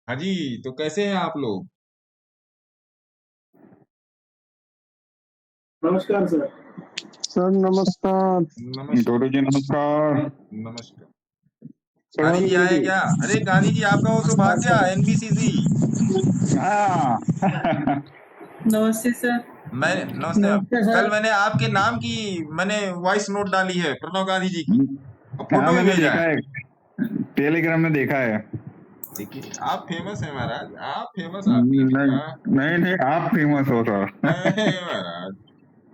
हाँ जी। तो कैसे हैं आप लोग? नमस्कार सर। सर नमस्कार। नमस्कार। गुरु जी नमस्कार। नमस्कार। गांधी प्रणाम जी गुरु आए जी। क्या? अरे गांधी जी, आपका वो तो भाग गया एनबीसीसी। हाँ। नमस्ते सर। मैं नमस्ते मैम। नमस्ते कल सर। मैंने आपके नाम की मैंने वॉइस नोट डाली है प्रणव गांधी जी की, और हाँ फोटो भी मैंने भेजा देखा है। है, टेलीग्राम में देखा है। देखिए, आप फेमस हैं महाराज, आप फेमस, आप ही हैं नहीं भैया। नहीं नहीं, आप फेमस हो सर। नहीं महाराज,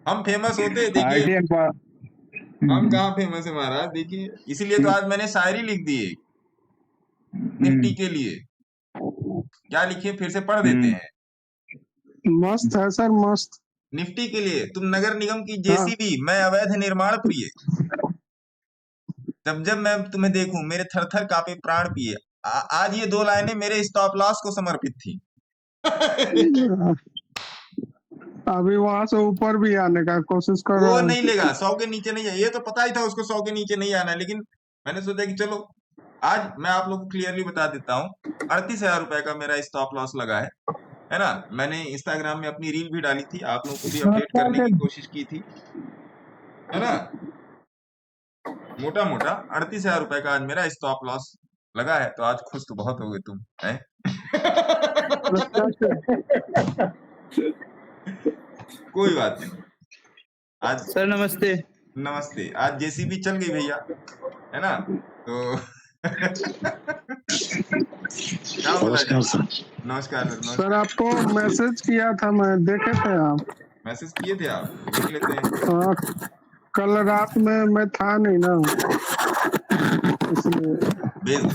हम फेमस होते, देखिए। आईटीएन पर। हम कहाँ फेमस है महाराज, देखिए। इसीलिए तो आज मैंने शायरी लिख दी है निफ्टी के लिए। क्या लिखे, फिर से पढ़ देते हैं। मस्त है सर, मस्त। निफ्टी के लिए, तुम नगर निगम की हाँ। जेसीबी, मैं अवैध निर्माण प्रिय। जब जब मैं तुम्हें देखूं मेरे थर थर कांपे प्राण पिए। आज ये दो लाइनें मेरे स्टॉप लॉस को समर्पित थी। अभी वहां से ऊपर भी आने का कोशिश कर वो रहा नहीं है। लेगा, 100 के नीचे नहीं है, ये तो पता ही था उसको 100 के नीचे नहीं आना है, लेकिन मैंने सोचा कि चलो आज मैं आप लोग को क्लियरली बता देता हूँ। 38,000 रुपए का मेरा स्टॉप लॉस लगा है ना। मैंने इंस्टाग्राम में अपनी रील भी डाली थी, आप लोगों को भी अपडेट करने की कोशिश की थी, है ना। मोटा मोटा 38,000 रुपए का आज मेरा स्टॉप लॉस लगा है। तो आज खुश तो बहुत हो गए तुम, हैं? कोई बात नहीं। आज सर नमस्ते। नमस्ते। आज जेसीबी चल गई भैया, है ना। तो क्या बोला जाए। नमस्कार सर। नमस्कार सर, सर नमस्कार। आपको मैसेज किया था, मैं देखे थे आप। मैसेज किए थे आप, देख लेते हैं। हाँ, कल रात में मैं था नहीं ना, इसलिए। भेज दो।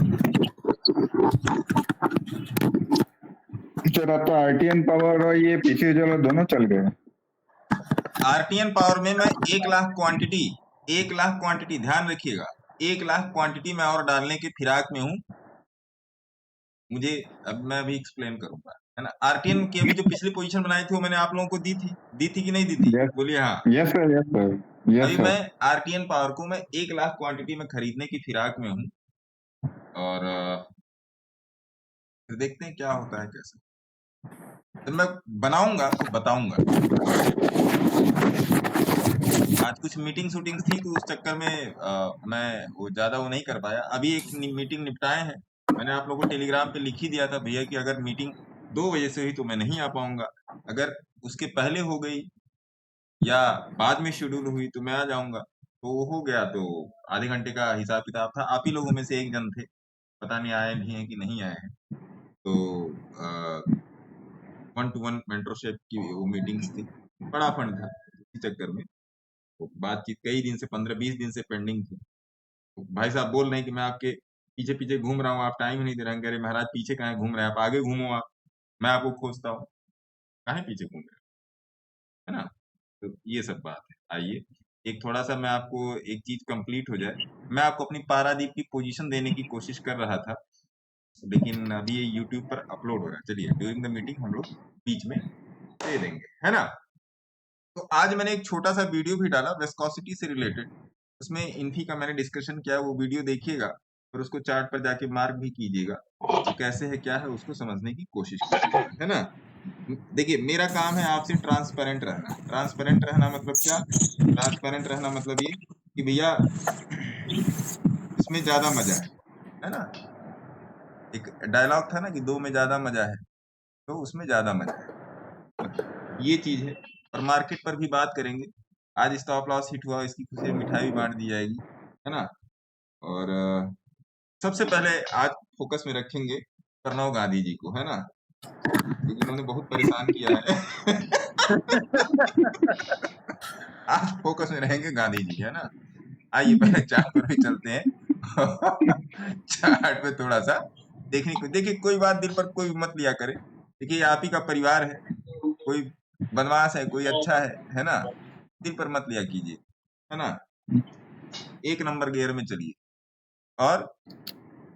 सर अब तो आरटीएन पावर और ये पीछे जो दोनों चल गए। आरटीएन पावर में मैं 1 लाख क्वांटिटी, 1 लाख क्वांटिटी, ध्यान रखिएगा, 1 लाख क्वांटिटी में और डालने के फिराक में हूँ। मुझे अब मैं अभी एक्सप्लेन करूंगा, है ना। आरटीएन की अभी जो पिछली पोजीशन बनाई थी वो मैंने आप लोगों को दी थी कि नहीं दी थी, यस। बोलिए हाँ। Yes sir, yes sir, yes अभी सर। मैं आरटीएन पावर को मैं 1 लाख क्वांटिटी में खरीदने की फिराक में हूँ, और फिर देखते हैं क्या होता है, कैसे। जब मैं बनाऊंगा तो बताऊंगा। आज कुछ मीटिंग शूटिंग थी तो उस चक्कर में मैं वो ज्यादा वो नहीं कर पाया। अभी एक मीटिंग निपटाए हैं। मैंने आप लोगों को टेलीग्राम पे लिख ही दिया था भैया कि अगर मीटिंग 2 बजे से हुई तो मैं नहीं आ पाऊंगा, अगर उसके पहले हो गई या बाद में शेड्यूल हुई तो मैं आ जाऊंगा। तो वो हो गया, तो आधे घंटे का हिसाब किताब था। आप ही लोगों में से एक जन थे, पता नहीं आए भी हैं कि नहीं आए हैं। तो 1 to 1 मेंटरशिप की वो मीटिंग्स थी, बड़ा फंड था, इसी चक्कर में तो बातचीत कई दिन से, 15-20 दिन से पेंडिंग थी। तो भाई साहब बोल रहे हैं कि मैं आपके पीछे पीछे घूम रहा हूँ, आप टाइम ही नहीं दे रहे हैं। कह रहे महाराज पीछे कहाँ घूम रहे हैं, आप आगे घूमो, आप, मैं आपको खोजता हूँ, कहाँ पीछे घूम रहे हैं, है ना। तो ये सब बात है। आइए एक थोड़ा सा मैं आपको एक चीज कंप्लीट हो जाए। मैं आपको अपनी पारादीप की पोजीशन देने की कोशिश कर रहा था, लेकिन अभी ये यूट्यूब पर अपलोड हो रहा है। चलिए ड्यूरिंग द मीटिंग हम लोग बीच में दे देंगे, है ना। तो आज मैंने एक छोटा सा वीडियो भी डाला विस्कोसिटी से रिलेटेड, उसमें इन्फी का मैंने डिस्कशन किया, वो वीडियो देखिएगा और उसको चार्ट पर जाके मार्क भी कीजिएगा, वो कैसे है क्या है उसको समझने की कोशिश कीजिएगा, है ना। देखिए मेरा काम है आपसे ट्रांसपेरेंट रहना। ट्रांसपेरेंट रहना मतलब क्या? ट्रांसपेरेंट रहना मतलब ये कि भैया इसमें ज्यादा मजा है ना। एक डायलॉग था ना कि दो में ज्यादा मजा है, तो उसमें ज्यादा मजा है, ये चीज है। और मार्केट पर भी बात करेंगे। आज स्टॉप लॉस हिट हुआ, इसकी खुशी में मिठाई भी बांट दी जाएगी, है ना। और सबसे पहले आज फोकस में रखेंगे प्रणव गांधी जी को, है ना, क्योंकि उन्होंने बहुत परेशान किया है। आज फोकस में रहेंगे गांधी जी, है ना। आइए पहले चार्ट पर भी चलते हैं। चार्ट पे थोड़ा सा देखने को, देखिए कोई बात दिल पर कोई मत लिया करे। देखिए ये आप ही का परिवार है, कोई बदमाश है, कोई अच्छा है ना, दिल पर मत लिया कीजिए, है ना। एक नंबर गियर में चलिए, और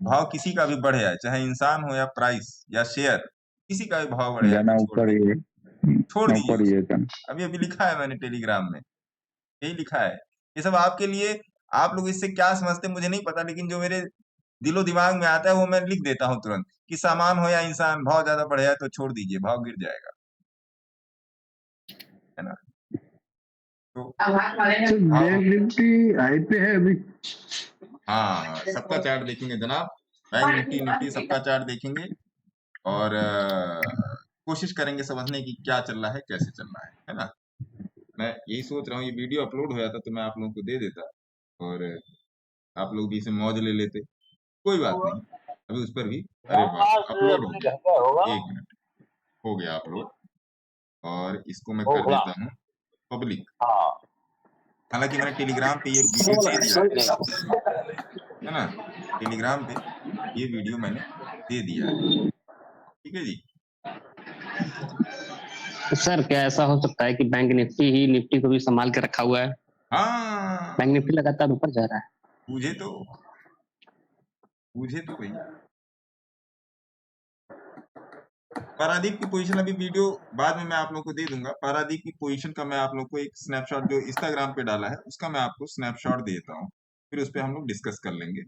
भाव किसी का भी बढ़ जाए, चाहे इंसान हो या प्राइस या शेयर, किसी का भी भाव बढ़ जाए जाना तो छोड़ ऊपर ही दीजिए, है। छोड़ दीजिए ऊपर ही है उसको। जाना। अभी अभी लिखा है मैंने टेलीग्राम में, यही लिखा है। ये सब आपके लिए, आप लोग इससे क्या समझते हैं मुझे नहीं पता, लेकिन जो मेरे दिलो दिमाग में आता है वो मैं लिख देता हूँ तुरंत कि सामान हो या इंसान, भाव ज्यादा बढ़ेगा तो छोड़ दीजिए, भाव गिर जाएगा, है ना। तो बैंक निफ्टी हाई पे है अभी। हाँ, सबका चार्ट देखेंगे जनाब, बैंक निफ्टी सबका चार्ट देखेंगे और कोशिश करेंगे समझने की क्या चल रहा है, कैसे चल रहा है ना। मैं यही सोच रहा हूँ ये वीडियो अपलोड हो जाता तो मैं आप लोगों को दे देता और आप लोग भी इसे मौज ले लेते, कोई बात नहीं। अभी उस पर भी, अरे वाह, अपलोड हो गया, 1 मिनट, हो गया अपलोड और इसको मैं कर देता हूँ पब्लिक। हालांकि मैंने टेलीग्राम पे ये वीडियो दे दिया है ना, टेलीग्राम पे ये वीडियो मैंने दे दिया है, ठीक है जी। सर क्या ऐसा हो सकता है कि बैंक निफ्टी ही निफ्टी को भी संभाल के रखा हुआ है? हाँ, बैंक निफ्टी लगातार ऊपर जा रहा है। पूछे तो भैया पारादीप की पोजीशन, अभी वीडियो बाद में मैं आप लोगों को दे दूंगा। पारादीप की पोजीशन का मैं आप लोगों को एक स्नैपशॉट जो इंस्टाग्राम पे डाला है उसका मैं आपको स्नैपशॉट देता हूँ, फिर उस पर हम लोग डिस्कस कर लेंगे।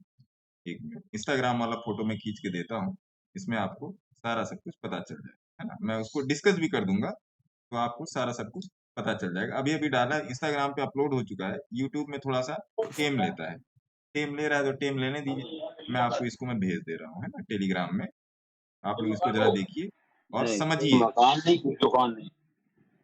1 मिनट, इंस्टाग्राम वाला फोटो में खींच के देता हूँ, इसमें आपको सारा सब कुछ पता चल जाए, है ना। मैं उसको डिस्कस भी कर दूंगा तो आपको सारा सब कुछ पता चल जाएगा। अभी अभी डाला है, इंस्टाग्राम पे अपलोड हो चुका है, यूट्यूब में थोड़ा सा टेम लेता है, टेम ले रहा है तो टेम लेने दीजिए। मैं आपको इसको मैं भेज दे रहा हूँ, है ना, टेलीग्राम में। आप लोग इसको जरा देखिए और समझिए।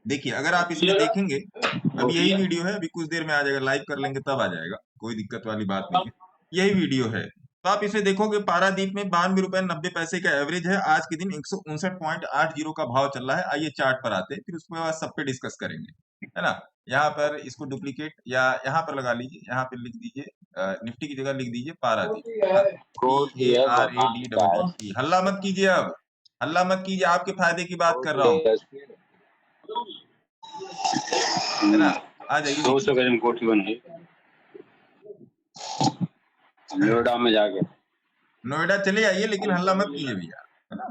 देखिए अगर आप इसमें देखेंगे, अभी यही वीडियो है, अभी कुछ देर में आ जाएगा, लाइव कर लेंगे तब आ जाएगा, कोई दिक्कत वाली बात नहीं है, यही वीडियो है। तो आप इसे देखोगे, पारादीप में 92 रुपए 90 पैसे का एवरेज है, आज के दिन 159.80 का भाव चल रहा है। आइए चार्ट पर आते हैं, फिर उसके बाद सब पे डिस्कस करेंगे, है ना। यहाँ पर इसको डुप्लीकेट या यहाँ पर लगा लीजिए, यहाँ पे लिख दीजिए निफ्टी की जगह लिख दीजिए पारादीप, PARADEEP। हल्ला मत कीजिए, अब हल्ला मत कीजिए, आपके फायदे की बात कर रहा हूँ, है ना। आ जाइए, 200 गज में कोठी बन गई नोएडा में जाके। नोएडा चले आइए लेकिन हल्ला मत कीजिए भैया, है ना,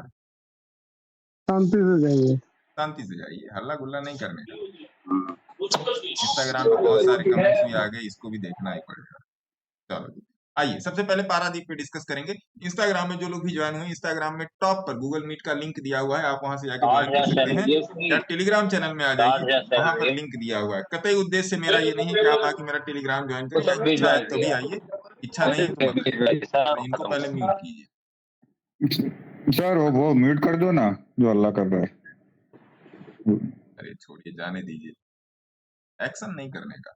शांति से जाइए। शांति से जाइए, हल्ला गुल्ला नहीं करने का। इंस्टाग्राम पे बहुत सारे कमेंट्स भी आ गए, इसको भी देखना ही पड़ेगा। चलो जी, आइए सबसे पहले पारादीप पे डिस्कस करेंगे। इंस्टाग्राम में जो लोग भी ज्वाइन हुए, इंस्टाग्राम में टॉप पर गूगल मीट का लिंक दिया हुआ है, आप वहां से जाके ज्वाइन कर सकते हैं, या टेलीग्राम चैनल में आ जाइए, वहां पर लिंक दिया हुआ है। कतई उद्देश्य मेरा ये नहीं है कि आप आके मेरा टेलीग्राम ज्वाइन करें, या इच्छा है तभी आइए, इच्छा नहीं है तो मत आइए। और इनको पहले म्यूट कीजिए। सर वो म्यूट कर दो ना जो अल्लाह कर रहा है। अरे छोड़िए, जाने दीजिए, एक्शन नहीं करने का।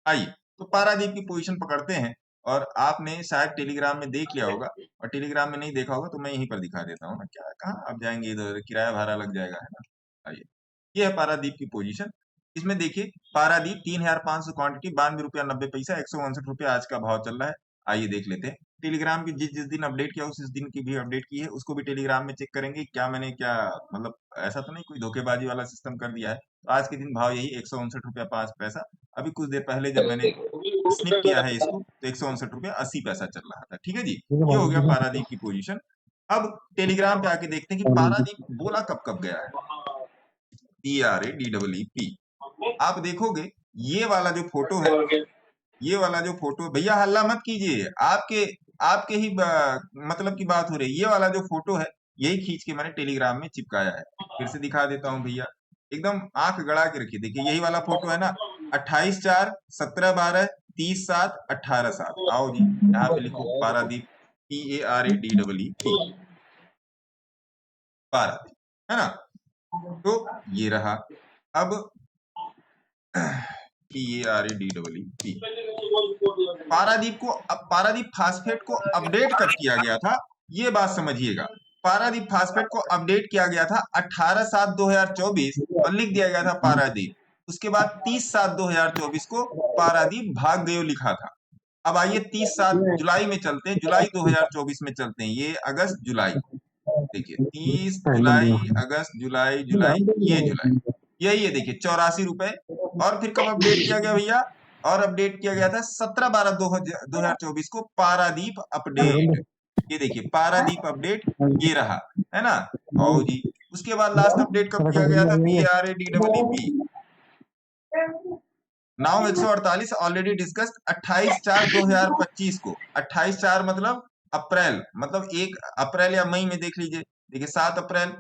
आइए, तो पारादीप की पोजीशन पकड़ते हैं, और आपने शायद टेलीग्राम में देख लिया होगा, और टेलीग्राम में नहीं देखा होगा तो मैं यहीं पर दिखा देता हूँ ना, क्या कहाँ आप जाएंगे इधर, किराया भाड़ा लग जाएगा, है ना। आइए, ये है पारादीप की पोजीशन। इसमें देखिए पारादीप 3500 क्वांटिटी, 92 रुपया 90 पैसा, 159 रुपया आज का भाव चल रहा है। आइए देख लेते हैं टेलीग्राम की, जिस जिस दिन अपडेट किया उस दिन की भी अपडेट की है, उसको भी टेलीग्राम में चेक करेंगे क्या मैंने क्या, मतलब ऐसा तो नहीं कोई धोखेबाजी वाला सिस्टम कर दिया है। तो आज के दिन भाव यही 159 रुपया 5 पैसा। अभी कुछ देर पहले जब मैंने स्निप किया है इसको तो 159 रुपया 80 पैसा चल रहा था, ठीक है जी। ये हो गया पारादीप की पोजीशन। अब टेलीग्राम पे आके देखते हैं कि पारादीप बोला कब कब गया है। PRADEEP, आप देखोगे ये वाला जो फोटो है, ये वाला जो फोटो, भैया हल्ला मत कीजिए, आपके आपके ही मतलब की बात हो रही है। ये वाला जो फोटो है यही खींच के मैंने टेलीग्राम में चिपकाया है, फिर से दिखा देता हूँ भैया, एकदम आंख गड़ा के रखिए। देखिए यही वाला फोटो है ना, 28/4 17/12 30/7 18/7। आओ जी, यहाँ पे लिखो पारादीप, PARADEEP, पारादीप, है ना। तो ये रहा। अब PARADEEP, पारादीप को, अब पारादीप फास्फेट को अपडेट कब किया गया था, ये बात समझिएगा। पारादीप फास्फेट को अपडेट किया गया था 18/7/2024 और लिख दिया गया था पारादीप। उसके बाद 30/7/2024 को पारादीप भाग गयो लिखा था। अब आइए 30/7 जुलाई में चलते हैं, जुलाई 2024 में चलते हैं, ये अगस्त जुलाई, देखिए 30 जुलाई अगस्त जुलाई जुलाई, ये जुलाई, यही है देखिए 84 रुपए। और फिर कब अपडेट किया गया भैया, और अपडेट किया गया था 17/12/2024 को पारादीप अपडेट। ये देखिए पारादीप अपडेट, ये रहा, है ना। आओ जी, उसके बाद लास्ट अपडेट कब किया गया था, PARADEEP, नाउ 148 ऑलरेडी डिस्कस्ड 28/4/2025 को। 28/4 मतलब अप्रैल, मतलब 1 अप्रैल या मई में देख लीजिए। देखिए 7 अप्रैल,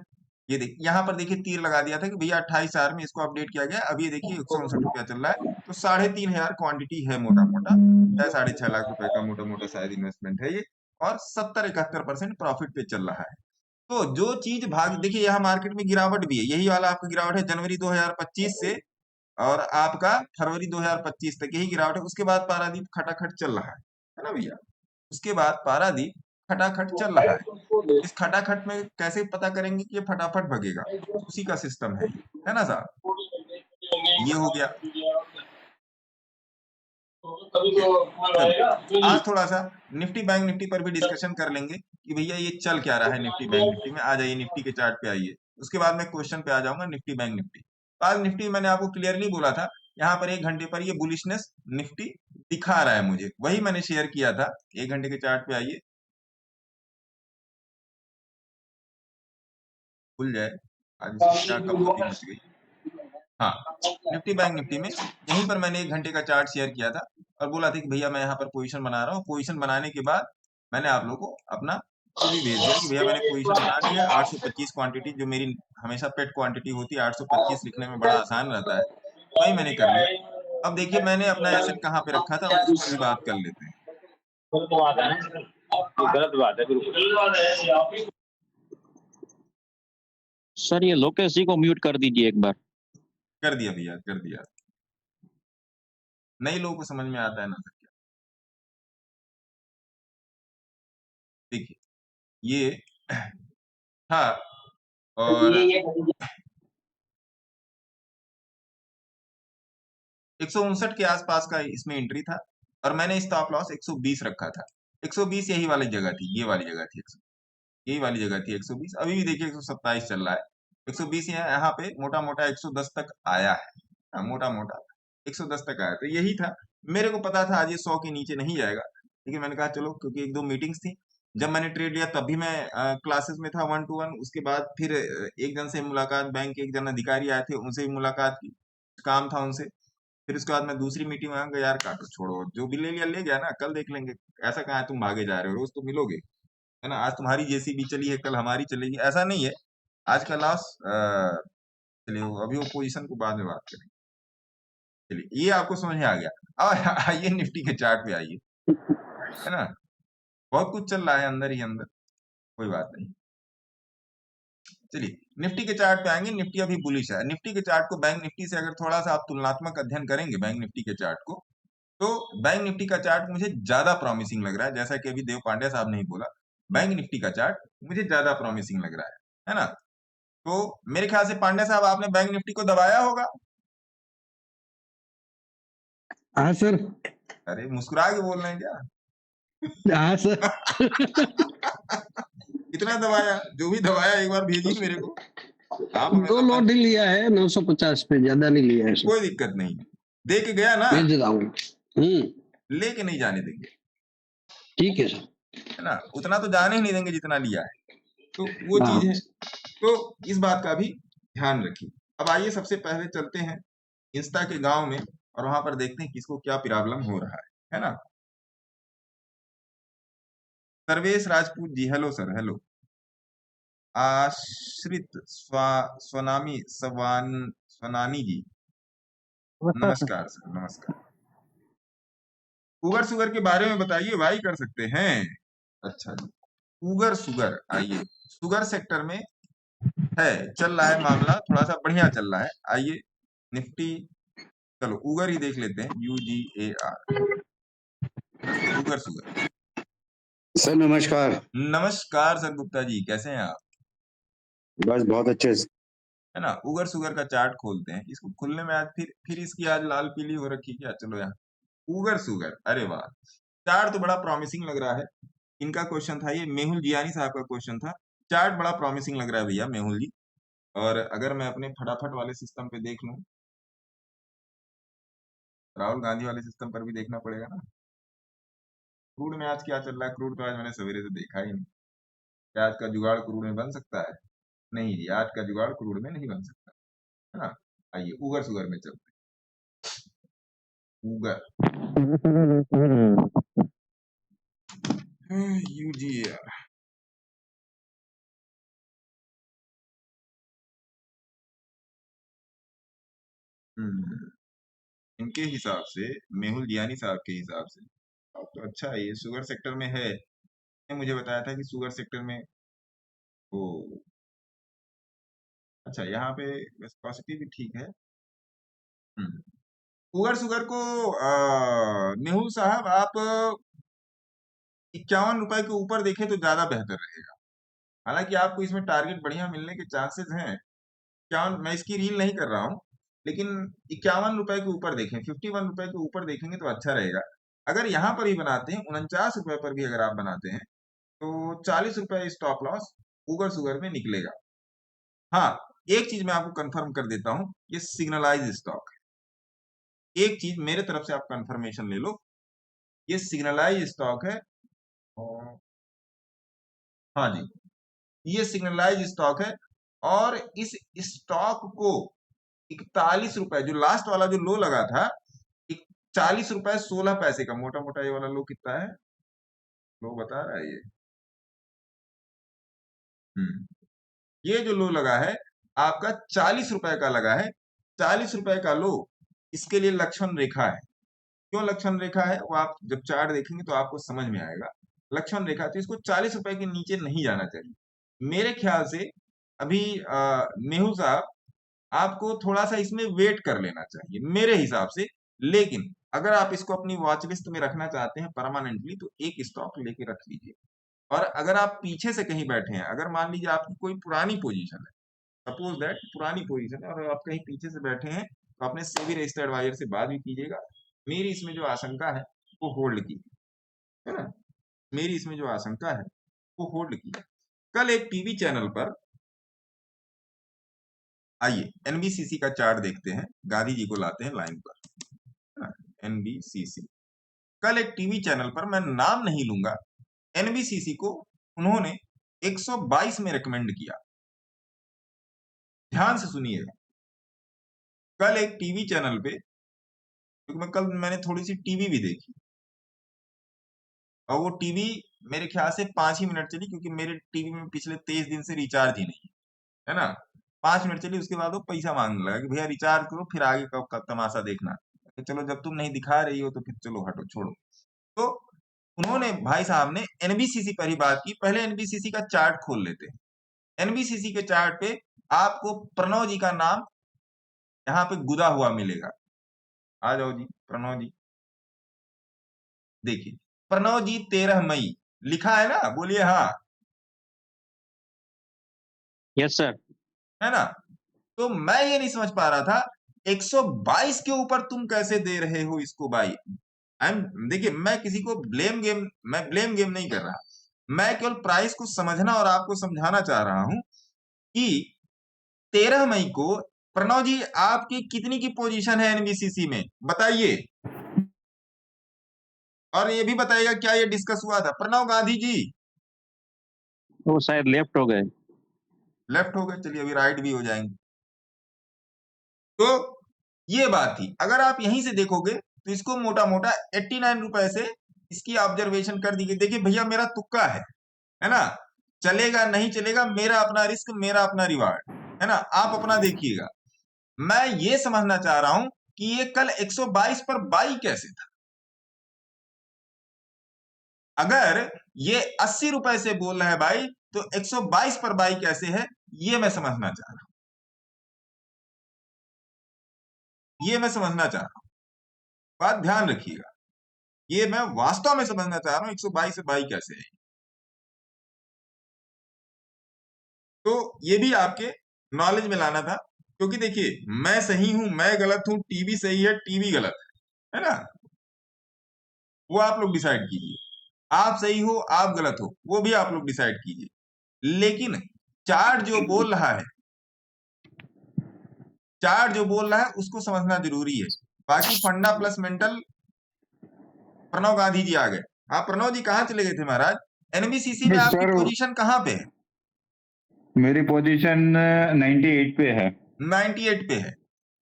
ये देखिए यहाँ पर देखिए तीर लगा दिया था कि भैया 28/4 में इसको अपडेट किया गया। अभी ये देखिए 159 रुपया चल रहा है, तो 3,500 क्वांटिटी है मोटा मोटा, 6.5 लाख रुपए का मोटा मोटा शायद इन्वेस्टमेंट है ये, और 70-71% प्रॉफिट पे चल रहा है। तो जो चीज भाग, देखिए यहाँ मार्केट में गिरावट भी है, यही वाला आपका गिरावट है जनवरी 2025 से और आपका फरवरी 2025 तक यही गिरावट है। उसके बाद पारादीप खटाखट चल रहा है ना भैया। उसके बाद पारादीप खटाखट चल रहा है। इस खटाखट में कैसे पता करेंगे कि ये फटाफट भगेगा, उसी का सिस्टम है ये, है ना साहब। ये हो गया। चलिए, आज थोड़ा सा निफ्टी बैंक निफ्टी पर भी डिस्कशन कर लेंगे कि भैया ये चल क्या रहा है निफ्टी बैंक निफ्टी में। आ जाइए निफ्टी के चार्ट पे आइए, उसके बाद मैं क्वेश्चन पे आ जाऊंगा निफ्टी बैंक निफ्टी। आज निफ्टी मैंने आपको क्लियरली बोला था, यहाँ पर 1 घंटे पर ये बुलिशनेस निफ्टी दिखा रहा है मुझे, वही मैंने शेयर किया था। 1 घंटे के चार्ट पे आइए, खुल जाए, आज इसकी क्या कपकपी मच गई। हाँ, निफ्टी बैंक निफ्टी में यहीं पर मैंने 1 घंटे का चार्ट शेयर किया था और बोला था कि भैया मैं यहाँ पर पोजीशन बना रहा हूँ। पोजीशन बनाने के बाद मैंने आप लोगों को अपना वो भी भेज दिया कि भैया मैंने पोजीशन बना ली है। 825 क्वांटिटी जो मेरी हमेशा पेट क्वांटिटी होती है, 825 लिखने में बड़ा आसान रहता है, वही मैंने कर लिया। अब देखिए मैंने अपना एसेट कहाँ पे रखा था, उस पर भी बात कर लेते हैं। गलत बात है बिल्कुल। सर ये लोकेश जी को म्यूट कर दीजिए एक बार। कर दिया भैया, कर दिया। नए लोगों को समझ में आता है ना सर क्या। देखिए ये था और 159 के आसपास का इसमें एंट्री था और मैंने स्टॉप लॉस 120 रखा था। 120 यही वाली जगह थी, ये वाली जगह थी, यही वाली जगह थी 120। अभी भी देखिए 127 चल रहा है। 120 यहाँ पे मोटा मोटा 110 तक आया है, मोटा मोटा 110 तक आया, तो यही था। मेरे को पता था आज ये 100 के नीचे नहीं जाएगा, लेकिन मैंने कहा चलो, क्योंकि 1-2 मीटिंग्स थी। जब मैंने ट्रेड लिया तब भी मैं क्लासेस में था 1 to 1। उसके बाद फिर एक जन से मुलाकात, बैंक के एक जन अधिकारी आए थे, उनसे भी मुलाकात की, काम था उनसे। फिर उसके बाद मैं दूसरी मीटिंग में आऊंगा, यार काटो छोड़ो, जो भी ले लिया ले गया ना, कल देख लेंगे। ऐसा कहाँ है तुम भागे जा रहे हो, रोज तो मिलोगे, है ना। आज तुम्हारी जेसीबी चली है, कल हमारी चलेगी, ऐसा नहीं है। आज का लॉस चलिए अभी वो पोजीशन को बाद में बात करेंगे। चलिए ये आपको समझ में आ गया। अब आइए निफ्टी के चार्ट पे आइए, है ना। बहुत कुछ चल रहा है अंदर ही अंदर, कोई बात नहीं। चलिए निफ्टी के चार्ट पे आएंगे। निफ्टी अभी बुलिश है। निफ्टी के चार्ट को बैंक निफ्टी से अगर थोड़ा सा आप तुलनात्मक अध्ययन करेंगे बैंक निफ्टी के चार्ट को, तो बैंक निफ्टी का चार्ट मुझे ज्यादा प्रॉमिसिंग लग रहा है। जैसा कि अभी देव पांड्या साहब ने ही बोला, बैंक निफ्टी का चार्ट मुझे ज्यादा प्रॉमिसिंग लग रहा है ना। तो मेरे ख्याल से पांड्या साहब आपने बैंक निफ्टी को दबाया होगा। हाँ सर। अरे मुस्कुरा के बोल रहे हैं क्या। हाँ सर। कितना दबाया, जो भी दबाया एक बार भेजिए मेरे को। आप हमें 2 लॉट ही लिया है 950 पे, ज्यादा नहीं लिया है सर। कोई दिक्कत नहीं, दे के गया ना, भेज देता हूँ। लेके नहीं जाने देंगे, ठीक है सर। है ना। उतना तो जाने ही नहीं देंगे जितना लिया है, तो वो हाँ। चीज है। तो इस बात का भी ध्यान रखिए। अब आइए सबसे पहले चलते हैं इंस्टा के गांव में और वहां पर देखते हैं किसको क्या प्रॉब्लम हो रहा है ना। Sarvesh Rajput ji, hello sir, hello. आश्रित स्वनामी स्वनानी जी, नमस्कार सर, नमस्कार। उगर सुगर के बारे में बताइए भाई, कर सकते हैं। अच्छा जी, उगर सुगर, आइए सुगर सेक्टर में है, चल रहा है मामला, थोड़ा सा बढ़िया चल रहा है। आइए निफ्टी, चलो उगर ही देख लेते हैं, UGAR, उगर सुगर। सर नमस्कार। नमस्कार सर गुप्ता जी, कैसे हैं आप। बस बहुत अच्छे से। है ना। उगर सुगर का चार्ट खोलते हैं, इसको खुलने में आज फिर इसकी आज लाल पीली हो रखी क्या। चलो यहाँ उगर सुगर, अरे वाह, चार्ट तो बड़ा प्रॉमिसिंग लग रहा है। इनका क्वेश्चन था, ये मेहुल जियानी साहब का क्वेश्चन था। चार्ट बड़ा प्रॉमिसिंग लग रहा है भैया मेहुल जी। और अगर मैं अपने फटाफट वाले सिस्टम पे देख लूं, राहुल गांधी वाले सिस्टम पर भी देखना पड़ेगा ना। क्रूड में आज क्या चल रहा है, क्रूड तो आज मैंने सवेरे से देखा ही नहीं। क्या आज का जुगाड़ क्रूड में बन सकता है। नहीं जी, आज का जुगाड़ क्रूड में नहीं बन सकता, है ना। आइए उगर सुगर में चलते हैं। गूगल UGR इनके हिसाब से, मेहुल जियानी साहब के हिसाब से अब तो अच्छा है, ये शुगर सेक्टर में है। ने मुझे बताया था कि शुगर सेक्टर में वो अच्छा, यहाँ पे विस्कोसिटी भी ठीक है। शुगर को मेहुल साहब आप 51 रुपए के ऊपर देखें तो ज्यादा बेहतर रहेगा। हालांकि आपको इसमें टारगेट बढ़िया मिलने के चांसेस हैं। 51, मैं इसकी रील नहीं कर रहा हूँ, लेकिन 51 रुपए के ऊपर देखें, 51 रुपए के ऊपर देखेंगे तो अच्छा रहेगा। अगर यहाँ पर ही बनाते हैं 49 रुपए पर भी अगर आप बनाते हैं तो 40 रुपए स्टॉप लॉस शुगर में निकलेगा। हाँ, एक चीज मैं आपको कंफर्म कर देता हूं, ये सिग्नलाइज स्टॉक है। एक चीज मेरे तरफ से आप कंफर्मेशन ले लो, ये सिग्नलाइज स्टॉक है। हाँ जी, ये सिग्नलाइज स्टॉक है और इस स्टॉक को 41 रुपए, जो लास्ट वाला जो लो लगा था 40 रुपए 16 पैसे का, मोटा मोटा ये वाला लो कितना है, लो बता रहा है ये। ये जो लो लगा है आपका 40 रुपए का लगा है। 40 रुपए का लो, इसके लिए लक्ष्मण रेखा है। क्यों लक्ष्मण रेखा है वो आप जब चार्ट देखेंगे तो आपको समझ में आएगा। लक्ष्मण रेखा, तो इसको 40 रुपए के नीचे नहीं जाना चाहिए मेरे ख्याल से। अभी मेहुल साहब आपको थोड़ा सा इसमें वेट कर लेना चाहिए मेरे हिसाब से। लेकिन अगर आप इसको अपनी वॉच लिस्ट में रखना चाहते हैं परमानेंटली तो एक स्टॉक लेके रख लीजिए। और अगर आप पीछे से कहीं बैठे हैं, अगर मान लीजिए आपकी कोई पुरानी पोजीशन है, सपोज दैट पुरानी पोजीशन है और आप कहीं पीछे से बैठे हैं, तो अपने सेबी रजिस्टर्ड एडवाइजर से बात भी कीजिएगा। मेरी इसमें जो आशंका है वो होल्ड की है ना, मेरी इसमें जो आशंका है वो होल्ड की। कल एक टीवी चैनल पर, आइए एनबीसीसी का चार्ट देखते हैं, गांधी जी को लाते हैं लाइन पर। एनबीसीसी, कल एक टीवी चैनल पर, मैं नाम नहीं लूंगा, एनबीसीसी को उन्होंने 122 में रिकमेंड किया। ध्यान से सुनिएगा, कल एक टीवी चैनल पे, क्योंकि कल मैंने थोड़ी सी टीवी भी देखी और वो टीवी मेरे ख्याल से 5 ही मिनट चली, क्योंकि मेरे टीवी में पिछले 23 दिन से रिचार्ज ही नहीं है ना। 5 मिनट चली, उसके बाद वो पैसा मांगने लगा कि भैया रिचार्ज करो, फिर आगे का तमाशा देखना। तो चलो जब तुम नहीं दिखा रही हो तो फिर चलो हटो छोड़ो। तो उन्होंने, भाई साहब ने एनबीसीसी पर ही बात की। पहले एनबीसीसी का चार्ट खोल लेते हैं। एनबीसीसी के चार्ट पे आपको प्रणव जी का नाम यहाँ पे गुदा हुआ मिलेगा। आ जाओ जी प्रणव जी, देखिए प्रणव जी 13 मई लिखा है ना, बोलिए हाँ। Yes sir. है ना, तो मैं ये नहीं समझ पा रहा था 122 के ऊपर तुम कैसे दे रहे हो इसको भाई। देखिए मैं किसी को ब्लेम गेम नहीं कर रहा, मैं केवल प्राइस को समझना और आपको समझाना चाह रहा हूं कि 13 मई को प्रणव जी आपकी कितनी की पोजीशन है एनबीसीसी में बताइए, और ये भी बताइएगा क्या ये डिस्कस हुआ था। प्रणव गांधी जी वो शायद लेफ्ट हो गए। लेफ्ट हो गए, चलिए अभी राइट भी हो जाएंगे। तो ये बात थी, अगर आप यहीं से देखोगे तो इसको मोटा मोटा 89 रुपए से इसकी ऑब्जर्वेशन कर दी गई। देखिए भैया मेरा तुक्का है ना, चलेगा नहीं चलेगा, मेरा अपना रिस्क, मेरा अपना रिवार्ड, है ना, आप अपना देखिएगा। मैं ये समझना चाह रहा हूं कि ये कल 122 पर बाई कैसे था। अगर ये 80 रुपए से बोल रहा है बाई, तो 122 पर बाई कैसे है, ये मैं समझना चाह रहा हूं, ये मैं समझना चाह रहा हूं। बात ध्यान रखिएगा, ये मैं वास्तव में समझना चाह रहा हूं 122 से बाई कैसे है। तो ये भी आपके नॉलेज में लाना था, क्योंकि देखिए मैं सही हूं, मैं गलत हूं, टीवी सही है, टीवी गलत है ना, वो आप लोग डिसाइड कीजिए। आप सही हो, आप गलत हो, वो भी आप लोग डिसाइड कीजिए। लेकिन चार्ट जो बोल रहा है, चार्ट जो बोल रहा है उसको समझना जरूरी है। बाकी फंडा प्लस मेंटल, प्रणव गांधी जी आ गए। आप प्रणव जी कहाँ चले गए थे महाराज? एनबीसीसी में आपकी पोजीशन कहाँ पे है? मेरी पोजीशन 98 पे है। 98 पे है।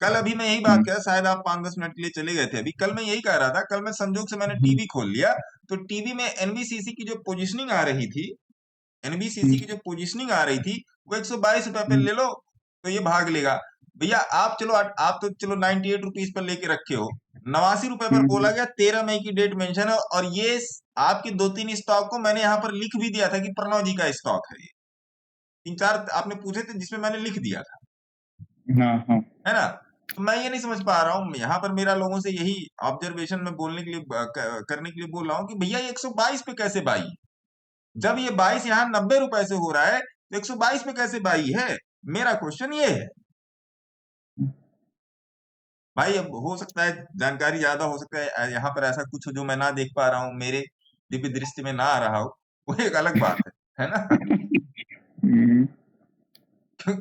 कल अभी मैं यही बात कह रहा, शायद आप 5-10 मिनट के लिए चले गए थे अभी। कल मैं यही कह रहा था, कल मैं संजोग से मैंने टीवी खोल लिया, तो टीवी में एनबीसीसी की जो पोजीशनिंग आ रही थी, एनबीसीसी की जो पोजीशनिंग आ रही थी, वो 122 रुपए पे ले लो तो ये भाग लेगा। भैया आप चलो, आप तो चलो 98 रुपीज पर लेके रखे हो, 89 रुपए पर बोला गया, 13 मई की डेट मेंशन है, और ये आपके 2-3 स्टॉक को मैंने यहाँ पर लिख भी दिया था कि प्रणव जी का स्टॉक है ये। 3-4 आपने पूछे थे जिसमें मैंने लिख दिया था, हाँ है ना। तो मैं ये नहीं समझ पा रहा हूँ, यहाँ पर मेरा लोगों से यही ऑब्जर्वेशन में बोलने के लिए करने के लिए बोल रहा हूँ कि भैया ये 122 पे कैसे बाई, जब ये 22 यहाँ 90 रुपए से हो रहा है, तो 122 पे कैसे बाई है, मेरा क्वेश्चन ये है भाई। अब हो सकता है जानकारी ज्यादा हो सकता है यहाँ पर ऐसा कुछ हो जो मैं ना देख पा रहा हूँ, मेरे दिव्य दृष्टि में ना आ रहा हो, वो एक अलग बात है ना। हम्म,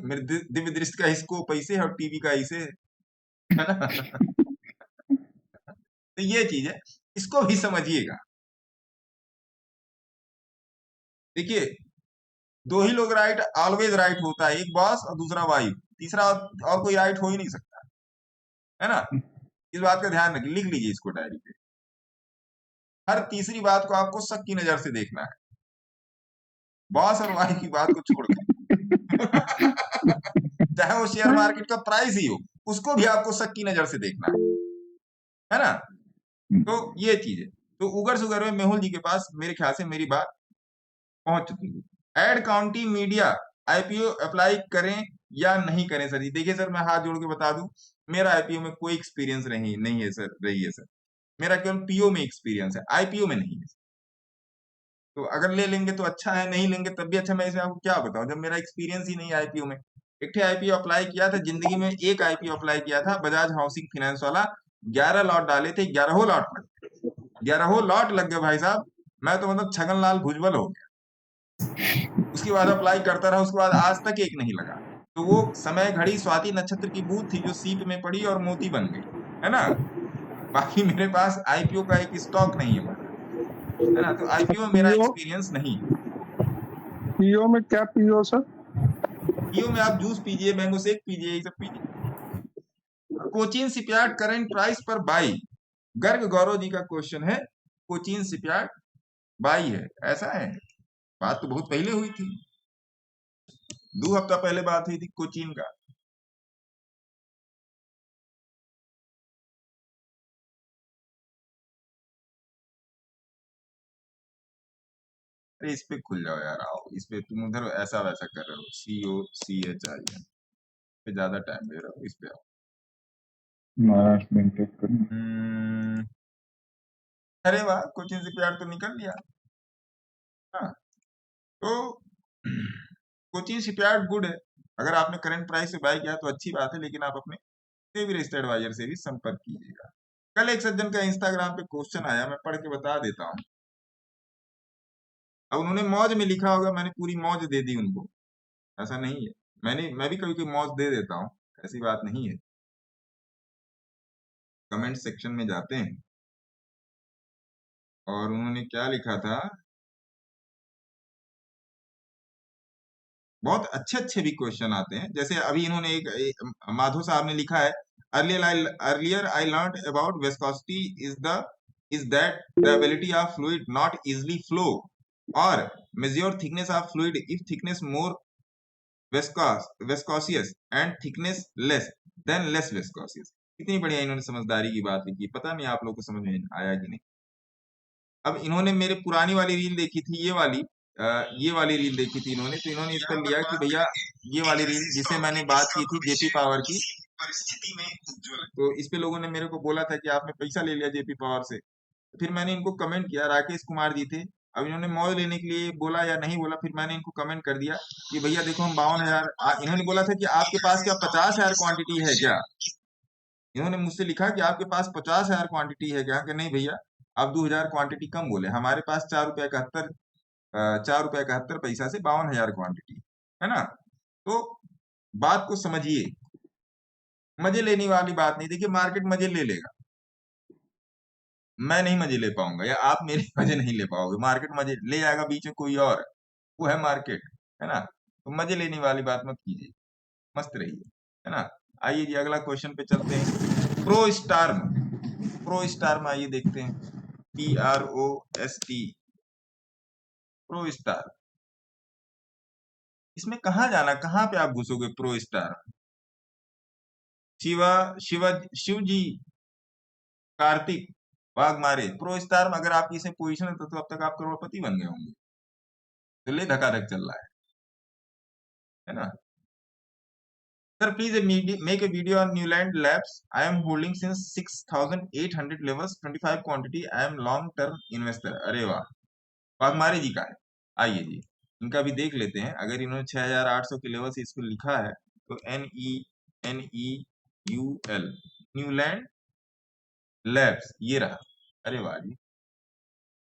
मेरे दिव्य दृष्टि का इसको पैसे है और टीवी का इसे है ना। तो ये चीज है, इसको भी समझिएगा। देखिए, दो ही लोग राइट, ऑलवेज राइट होता है, एक बॉस और दूसरा वाइफ, तीसरा और कोई राइट हो ही नहीं सकता, है ना। इस बात का ध्यान रखिए, लिख लीजिए इसको डायरी पे। हर तीसरी बात को आपको शक की नजर से देखना है, बॉस और वाइफ की बात को छोड़ के। चाहे वो शेयर मार्केट का प्राइस ही हो, उसको भी आपको शक की नजर से देखना है ना। तो ये चीज है। तो उगर सुगर में मेहुल जी के पास मेरे ख्याल से मेरी बात पहुंच चुकी है। Ad county media IPO apply करें या नहीं करें सर जी? देखिए सर, मैं हाथ जोड़ के बता दूं, मेरा आईपीओ में कोई एक्सपीरियंस नहीं है सर, रही है सर। मेरा केवल पीओ में एक्सपीरियंस है, आईपीओ में नहीं है। तो अगर ले लेंगे तो अच्छा है, नहीं लेंगे तब भी अच्छा। मैं इसमें आपको क्या बताऊं, जब मेरा एक्सपीरियंस ही नहीं है आईपीओ में। एक आईपीओ अप्लाई किया था जिंदगी में, एक आईपीओ अप्लाई किया था, बजाज हाउसिंग फाइनेंस वाला। 11 लॉट डाले थे, 11 लॉट लग गए, 11 लॉट लग गए भाई साहब। मैं तो मतलब छगनलाल भुजबल हो गया। उसके बाद अप्लाई करता रहा, उसके बाद आज तक एक नहीं लगा। तो वो समय घड़ी स्वाति नक्षत्र की बूथ थी जो सीप में पड़ी और मोती बन गई, है ना। बाकी मेरे पास आईपीओ का एक स्टॉक नहीं है ना। तो आईपीओ में मेरा पीओ एक्सपीरियंस नहीं है। पीओ में क्या पीओ सर? पीओ में आप जूस पीजिए, मैंगो शेक पीजिए, ये सब पीजिए। कोचीन शिपयार्ड करंट प्राइस पर बाई, गर्ग गौरव जी का क्वेश्चन है। कोचीन शिपयार्ड बाई है, ऐसा है? बात तो बहुत पहले हुई थी, 2 हफ्ता पहले बात हुई थी कोचीन का। अरे इस पे खुल जाओ यार, आओ इस पे। तुम उधर ऐसा वैसा कर रहे हो, COCHIN पे ज्यादा टाइम दे रहे हो, इस पे आओ। महाराष्ट्र में चेक करना। अरे वाह, कोचीन शिपयार्ड तो निकल लिया। हाँ, तो कोचीन शिपयार्ड गुड है। अगर आपने करंट प्राइस से बाय किया तो अच्छी बात है, लेकिन आप अपने सेबी रजिस्टर्ड एडवाइजर से भी संपर्क कीजिएगा। कल एक सज्जन का इंस्टाग्राम पे क्वेश्चन आया, मैं पढ़ के बता देता हूँ। अब उन्होंने मौज में लिखा होगा, मैंने पूरी मौज दे दी उनको, ऐसा नहीं है। मैं भी कभी कभी मौज दे देता हूँ, ऐसी बात नहीं है। कमेंट सेक्शन में जाते हैं और उन्होंने क्या लिखा था, बहुत अच्छे अच्छे भी क्वेश्चन आते हैं। जैसे अभी इन्होंने एक माधो साहब ने लिखा है, earlier I learned about viscosity is that the ability of fluid not easily flow or measure thickness of fluid if thickness more viscous and thickness less then less viscous। कितनी बढ़िया इन्होंने समझदारी की बात लिखी, पता नहीं आप लोग को समझ में आया कि नहीं। अब इन्होंने मेरे पुरानी वाली रील देखी थी, ये वाली रील देखी थी इन्होंने, तो इन्होंने इस पर लिया कि भैया ये वाली रील जिससे मैंने बात की थी जेपी पावर की परिस्थिति में, तो इस पे लोगों ने मेरे को बोला था कि आपने पैसा ले लिया जेपी पावर से। तो फिर मैंने इनको कमेंट किया, राकेश कुमार जी थे। अब इन्होंने मौज लेने के लिए बोला या नहीं बोला, फिर मैंने इनको कमेंट कर दिया कि भैया देखो हम 52,000, इन्होंने बोला था कि आपके पास क्या 50,000 क्वांटिटी है क्या। इन्होंने मुझसे लिखा कि आपके पास 50,000 क्वांटिटी है क्या, कि नहीं भैया आप 2,000 क्वांटिटी कम बोले, हमारे पास 4 रुपया 71 पैसा से 52,000 क्वांटिटी, है ना। तो बात को समझिए, मजे लेने वाली बात नहीं। देखिए मार्केट मजे ले लेगा, मैं नहीं मजे ले पाऊंगा, या आप मेरे मजे नहीं ले पाओगे। मार्केट मजे ले जाएगा, बीच में कोई और, वो है मार्केट, है ना। तो मजे लेने वाली बात मत कीजिए, मस्त रहिए, है ना। आइए जी अगला क्वेश्चन पे चलते हैं। प्रो स्टार्म आइए देखते हैं। PROST, pro star. इसमें कहाँ जाना, कहाँ पे आप घुसोगे? प्रो स्टार, शिव जी, कार्तिक, वाघमारे, प्रो स्टार में अगर आपकी इसमें पोजीशन है तो अब तक आप करोड़पति बन गए होंगे। तो ले धकाधक चल रहा है ना? Sir, please make a video on Newland Labs. I am holding since 6,800 levels, 25 quantity. I am long term investor. अरे वाह, वाघमारे जी का है। आइए जी इनका भी देख लेते हैं। अगर इन्होंने 6,800 के लेवल से इसको लिखा है तो NEUL, न्यूलैंड लैब्स, ये रहा। अरे वाह जी,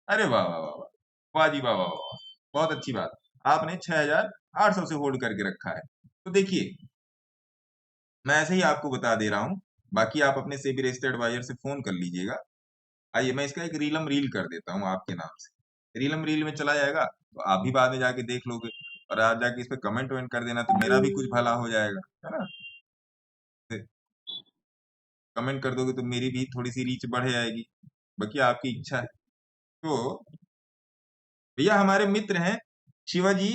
अरे वाह वाह वाह वाह, वाह जी वाह वाह वाह, बहुत अच्छी बात। आपने 6,800 से होल्ड करके रखा है। तो देखिए मैं ऐसे ही आपको बता दे रहा हूँ, बाकी आप अपने सेबी रजिस्टर्ड एडवाइजर से फोन कर लीजिएगा। आइए मैं इसका एक रीलम रील कर देता हूँ आपके नाम से। रीलम रील में चला जाएगा तो आप भी बाद में जाके देख लोगे, और आप जाके इस पे कमेंट वमेंट कर देना तो मेरा भी कुछ भला हो जाएगा, है ना? कमेंट कर दोगे तो मेरी भी थोड़ी सी रीच बढ़ जाएगी, बाकी आपकी इच्छा है। तो भैया हमारे मित्र हैं शिवाजी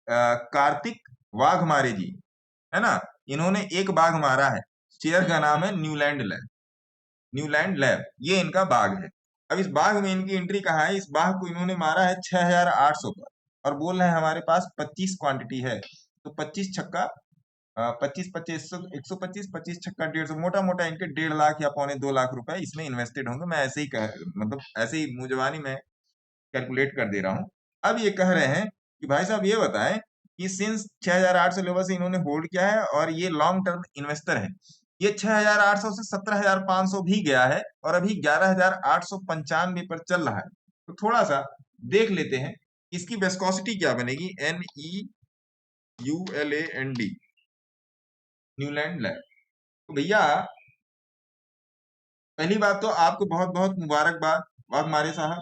कार्तिक वाघमारे जी, है ना? इन्होंने एक बाघ मारा है, शेयर का नाम है न्यूलैंड लैब। न्यूलैंड लैब ये इनका बाघ है। अब इस बाघ में इनकी एंट्री कहाँ है? इस बाघ को इन्होंने मारा है 6,800 पर, और बोल रहे हैं हमारे पास 25 क्वांटिटी है। तो 25 छक्का 25 25 125, 25 छक्का 150, मोटा मोटा इनके 1.5 लाख या 2.25 लाख रुपए इसमें इन्वेस्टेड होंगे। मैं ऐसे ही मतलब ऐसे ही मुंह में कैलकुलेट कर दे रहा हूँ। अब ये कह रहे हैं कि भाई साहब ये बताएं कि सिंस 6,800 लेवल से इन्होंने होल्ड किया है और ये लॉन्ग टर्म इन्वेस्टर है, ये 6,800 से 17,500 भी गया है और अभी 11,895 पर चल रहा है। तो थोड़ा सा देख लेते हैं इसकी विस्कोसिटी क्या बनेगी। NEULAND, Neuland lab. तो भैया पहली बात तो आपको बहुत बहुत मुबारकबाद वाघमारे साहब,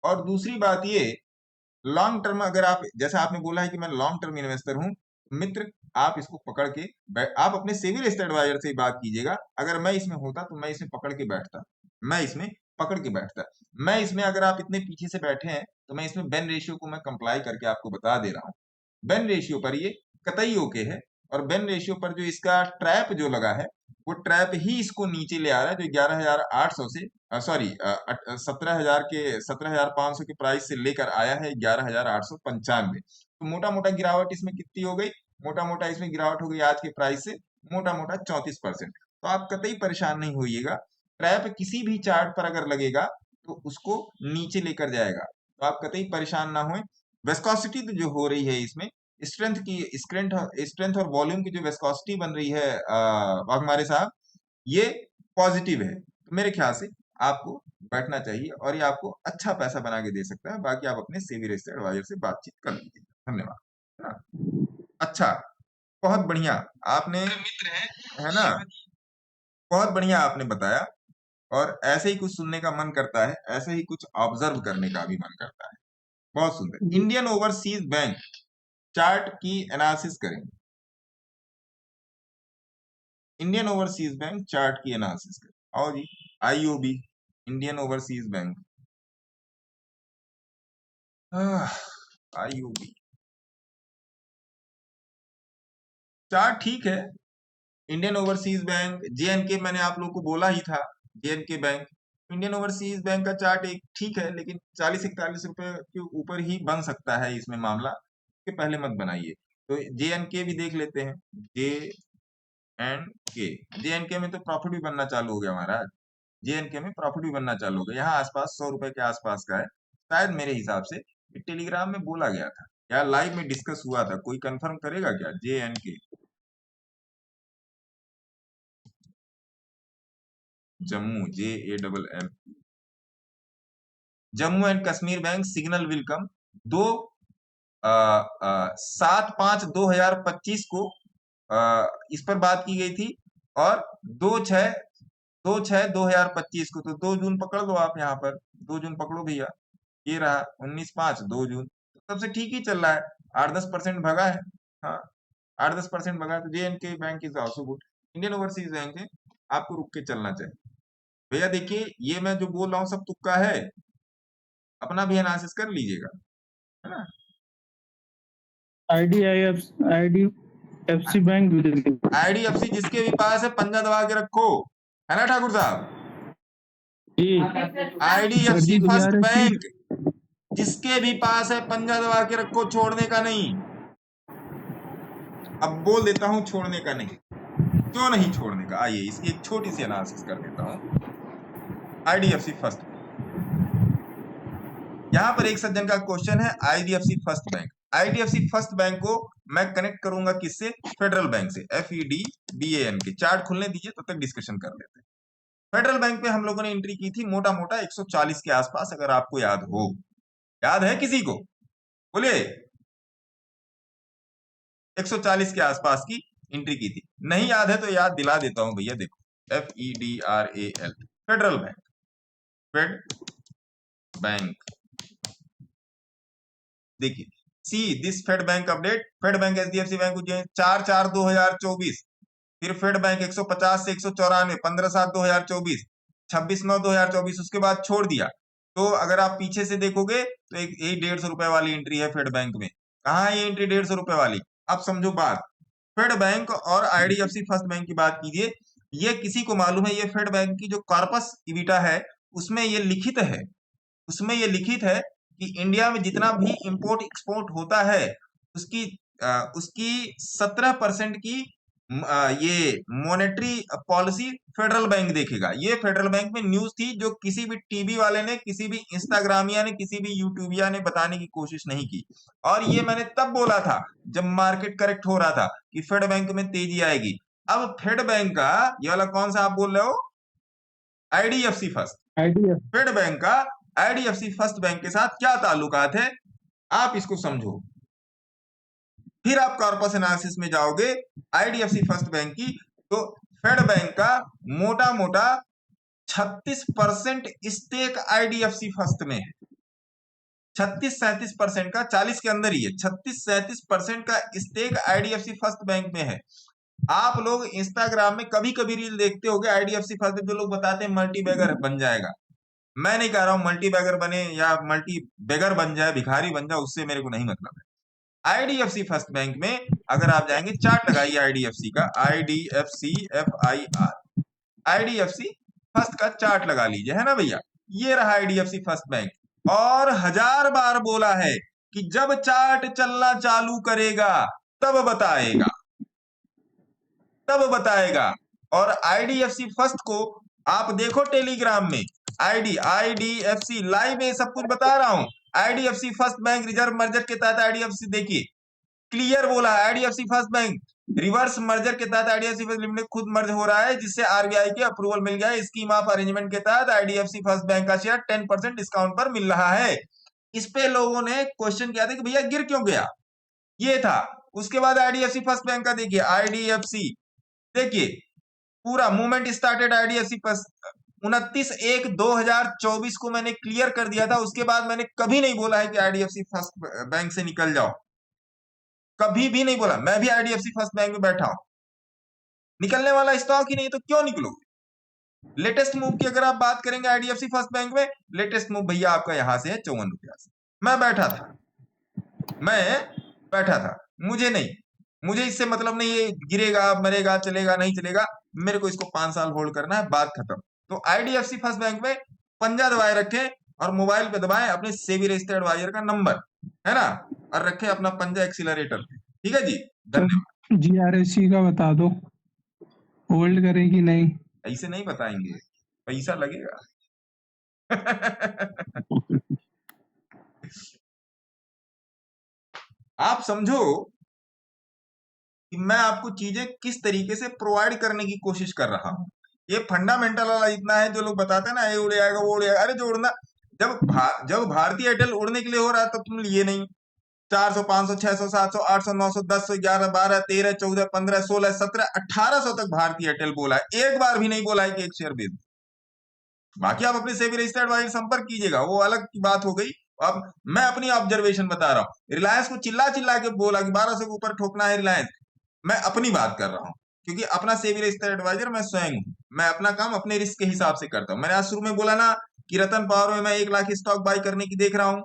और दूसरी बात ये लॉन्ग टर्म, अगर आप जैसा आपने बोला है कि मैं लॉन्ग टर्म इन्वेस्टर हूं, मित्र आप इसको पकड़ के आप अपने सिविल रजिस्टर्ड एडवाइजर से ही बात कीजिएगा। अगर मैं इसमें होता तो मैं इसमें पकड़ के बैठता, मैं इसमें पकड़ के बैठता। मैं इसमें अगर आप इतने पीछे से बैठे हैं तो मैं इसमें बेन रेशियो को मैं कंप्लाई करके आपको बता दे रहा हूँ। बेन रेशियो पर ये कतई ओके है, और बेन रेशियो पर जो इसका ट्रैप जो लगा है वो ट्रैप ही इसको नीचे ले आ रहा है, जो 11,800 से सॉरी 17,000 के 17,500 के प्राइस से लेकर आया है 11,895। तो मोटा मोटा गिरावट इसमें कितनी हो गई? मोटा मोटा इसमें गिरावट हो गई आज के प्राइस से मोटा मोटा 34%। तो आप कतई परेशान नहीं होइएगा, ट्रैप किसी भी चार्ट पर अगर लगेगा तो उसको नीचे लेकर जाएगा, तो आप कतई परेशान ना हों। विस्कोसिटी तो जो हो रही है इसमें, स्ट्रेंथ और वॉल्यूम की जो विस्कोसिटी बन रही है वाघमारे साहब, ये पॉजिटिव है। तो मेरे ख्याल से आपको बैठना चाहिए और ये आपको अच्छा पैसा बना के दे सकता है। बाकी आप अपने सेबी रजिस्टर्ड एडवाइजर से बातचीत कर लीजिए। धन्यवाद, है ना? अच्छा, बहुत बढ़िया आपने मित्र है ना, बहुत बढ़िया आपने बताया, और ऐसे ही कुछ सुनने का मन करता है, ऐसे ही कुछ ऑब्जर्व करने का भी मन करता है। बहुत सुंदर। इंडियन ओवरसीज बैंक चार्ट की एनालिसिस करेंगे। इंडियन ओवरसीज बैंक चार्ट की एनालिसिस करें। आओ जी, IOB, Indian overseas bank, IOB chart ठीक है। इंडियन ओवरसीज बैंक, JNK मैंने आप लोगों को बोला ही था, JNK bank. Indian overseas bank का चार्ट एक ठीक है, लेकिन 40-41 रुपए के ऊपर ही बन सकता है इसमें मामला, के पहले मत बनाइए। तो JNK भी देख लेते हैं। JNK में तो प्रॉफिट भी बनना चालू हो गया महाराज, JNK में प्रॉफिट भी बनना चालू हो गया। यहाँ आसपास 100 रुपए के आसपास का है शायद, मेरे हिसाब से टेलीग्राम में बोला गया था या लाइव में डिस्कस हुआ था। कोई कंफर्म करेगा क्या? JNK, Jammu, JAMM, Jammu and Kashmir bank, signal will come. 7/5/2025 को इस पर बात की गई थी, और 2/6/2025 को, तो 2 जून पकड़ लो आप यहाँ पर, 2 जून पकड़ो भैया, ये रहा 19/5 2 जून। तब से ठीक ही चल रहा है, 8-10% भगा है। हाँ, 8-10% भगा तो J&K bank is also good. Indian overseas bank है, आपको रुक के चलना चाहिए। भैया देखिए, ये मैं जो बोल रहा हूँ सब तुक्का है, अपना भी एनालिसिस कर लीजिएगा, है ना। आईडीएफसी बैंक भी देखिए। IDFC जिसके भी पास है पंजा दबा के रखो, है ना ठाकुर साहब। जी IDFC फर्स्ट DRSC बैंक जिसके भी पास है पंजा दबा के रखो, छोड़ने का नहीं। अब बोल देता हूं छोड़ने का नहीं, क्यों नहीं छोड़ने का, आइए इसकी एक छोटी सी एनालिसिस कर देता हूं। IDFC फर्स्ट, यहां पर एक सज्जन का क्वेश्चन है IDFC first bank. IDFC first bank को मैं कनेक्ट करूंगा किससे, फेडरल बैंक से, FEDBAN के। चार्ट खुलने दीजिए, तब तक डिस्कशन कर लेते हैं। फेडरल बैंक पे हम लोगों ने एंट्री की थी मोटा मोटा 140 के आसपास, अगर आपको याद हो। याद है किसी को, बोलिए। 140 के आसपास की एंट्री की थी, नहीं याद है तो याद दिला देता हूं भैया। देखो FEDRAL, federal bank, fed bank. देखिए, see this fed bank update, fed bank HDFC bank 4/4/2024, फिर फेड बैंक 150 से 194, 15/7/2024, 26/9/2024, उसके बाद छोड़ दिया। तो अगर आप पीछे से देखोगे तो एक 150 रुपए वाली एंट्री है फेड बैंक में। कहाँ है ये एंट्री 150 रुपए वाली, आप समझो बात। फेड बैंक और IDFC फर्स्ट बैंक की बात कीजिए, ये किसी को मालूम है, ये फेड बैंक की जो कॉर्पस इविटा है उसमें ये लिखित है, उसमें ये लिखित है कि इंडिया में जितना भी इंपोर्ट एक्सपोर्ट होता है उसकी 17% की ये मॉनेटरी पॉलिसी फेडरल बैंक देखेगा। ये फेडरल बैंक में न्यूज थी जो किसी भी टीवी वाले ने, किसी भी इंस्टाग्रामिया ने, किसी भी यूट्यूबिया ने बताने की कोशिश नहीं की। और ये मैंने तब बोला था जब मार्केट करेक्ट हो रहा था कि फेड बैंक में तेजी आएगी। अब फेड बैंक का ये वाला कौन सा आप बोल रहे हो, IDFC फर्स्ट, फेड बैंक का IDFC फर्स्ट बैंक के साथ क्या ताल्लुकात है, आप इसको समझो। फिर आप कॉर्पस एनालिसिस में जाओगे IDFC फर्स्ट बैंक की, तो फेड बैंक का मोटा मोटा 36% स्टेक IDFC फर्स्ट में है। 36-37% का, 40 के अंदर ही है, 36-37% का स्टेक IDFC फर्स्ट बैंक में है। आप लोग इंस्टाग्राम में कभी कभी रील देखते होगे IDFC फर्स्ट बैंक, जो लोग बताते हैं मल्टी बैगर बन जाएगा। मैं नहीं कह रहा हूं मल्टी बैगर बने या मल्टी बैगर बन जाए, भिखारी बन जाए, उससे मेरे को नहीं मतलब है। IDFC फर्स्ट बैंक में अगर आप जाएंगे, चार्ट लगाइए IDFC का, IDFC FIR, IDFC फर्स्ट का चार्ट लगा लीजिए, है ना भैया। ये रहा IDFC फर्स्ट बैंक, और 1000 बार बोला है कि जब चार्ट चलना चालू करेगा तब बताएगा, तब बताएगा। और IDFC फर्स्ट को आप देखो टेलीग्राम में, IDFC लाइव में सब कुछ बता रहा हूं। IDFC first bank reserve merger के तहत IDFC, देखिए क्लियर बोला है, IDFC first bank reverse merger के तहत IDFC फर्स्ट लिमिटेड खुद मर्ज हो रहा है, जिससे RBI के अप्रूवल मिल गया है। स्कीम ऑफ अरेंजमेंट के तहत IDFC फर्स्ट बैंक का शेयर 10% डिस्काउंट पर मिल रहा है। इस पे लोगों ने क्वेश्चन किया था कि भैया गिर क्यों गया, ये था। उसके बाद IDFC फर्स्ट बैंक का देखिए, IDFC देखिए पूरा मूवमेंट स्टार्टेड IDFC फर्स्ट 29/1/2024 को मैंने क्लियर कर दिया था। उसके बाद मैंने कभी नहीं बोला है कि IDFC फर्स्ट बैंक से निकल जाओ, कभी भी नहीं बोला। मैं भी IDFC फर्स्ट बैंक में बैठा हूं, निकलने वाला स्टॉक ही नहीं तो क्यों निकलोगे। लेटेस्ट मूव की अगर आप बात करेंगे IDFC फर्स्ट बैंक में, लेटेस्ट मूव भैया आपका यहां से है 54 रुपया से। मैं बैठा था, मुझे नहीं, मुझे इससे मतलब नहीं है गिरेगा मरेगा चलेगा नहीं चलेगा, मेरे को इसको 5 साल होल्ड करना है, बात खत्म। तो IDFC फर्स्ट बैंक में पंजा दबाए रखें और मोबाइल पे दबाएं अपने सेबी रजिस्टर्ड एडवाइजर का नंबर, है ना, और रखें अपना पंजा एक्सीलरेटर पे। ठीक है जी, धन्यवाद। GRSC का बता दो, होल्ड करेगी नहीं? ऐसे नहीं बताएंगे, पैसा लगेगा। आप समझो कि मैं आपको चीजें किस तरीके से प्रोवाइड करने की कोशिश कर रहा हूं। ये फंडामेंटल वाला इतना है, जो लोग बताते हैं ना ये उड़ जाएगा वो उड़ जाएगा, अरे जो उड़ना, जब भारतीय एयरटेल उड़ने के लिए हो रहा है तब तुम लिए नहीं। 400, 500, 600, 700, 800, 900, 10, 11, 12, 13, 14, 15, 16, 17, 1800 तक भारतीय एयरटेल बोला है, एक बार भी नहीं बोला है कि एक शेयर बेच। बाकी आप अपने सेबी रजिस्टर्ड एडवाइजर संपर्क कीजिएगा, वो अलग की बात हो गई। अब मैं अपनी ऑब्जर्वेशन बता रहा हूँ। रिलायंस को चिल्ला चिल्ला के बोला कि 1200 के ऊपर ठोकना है रिलायंस, मैं अपनी बात कर रहा हूँ, क्योंकि अपना सेबी रजिस्टर्ड एडवाइजर मैं स्वयं हूँ। मैं अपना काम अपने रिस्क के हिसाब से करता हूँ। मैंने आज शुरू में बोला ना कि रतन पावर में मैं 1 लाख स्टॉक बाई करने की देख रहा हूँ,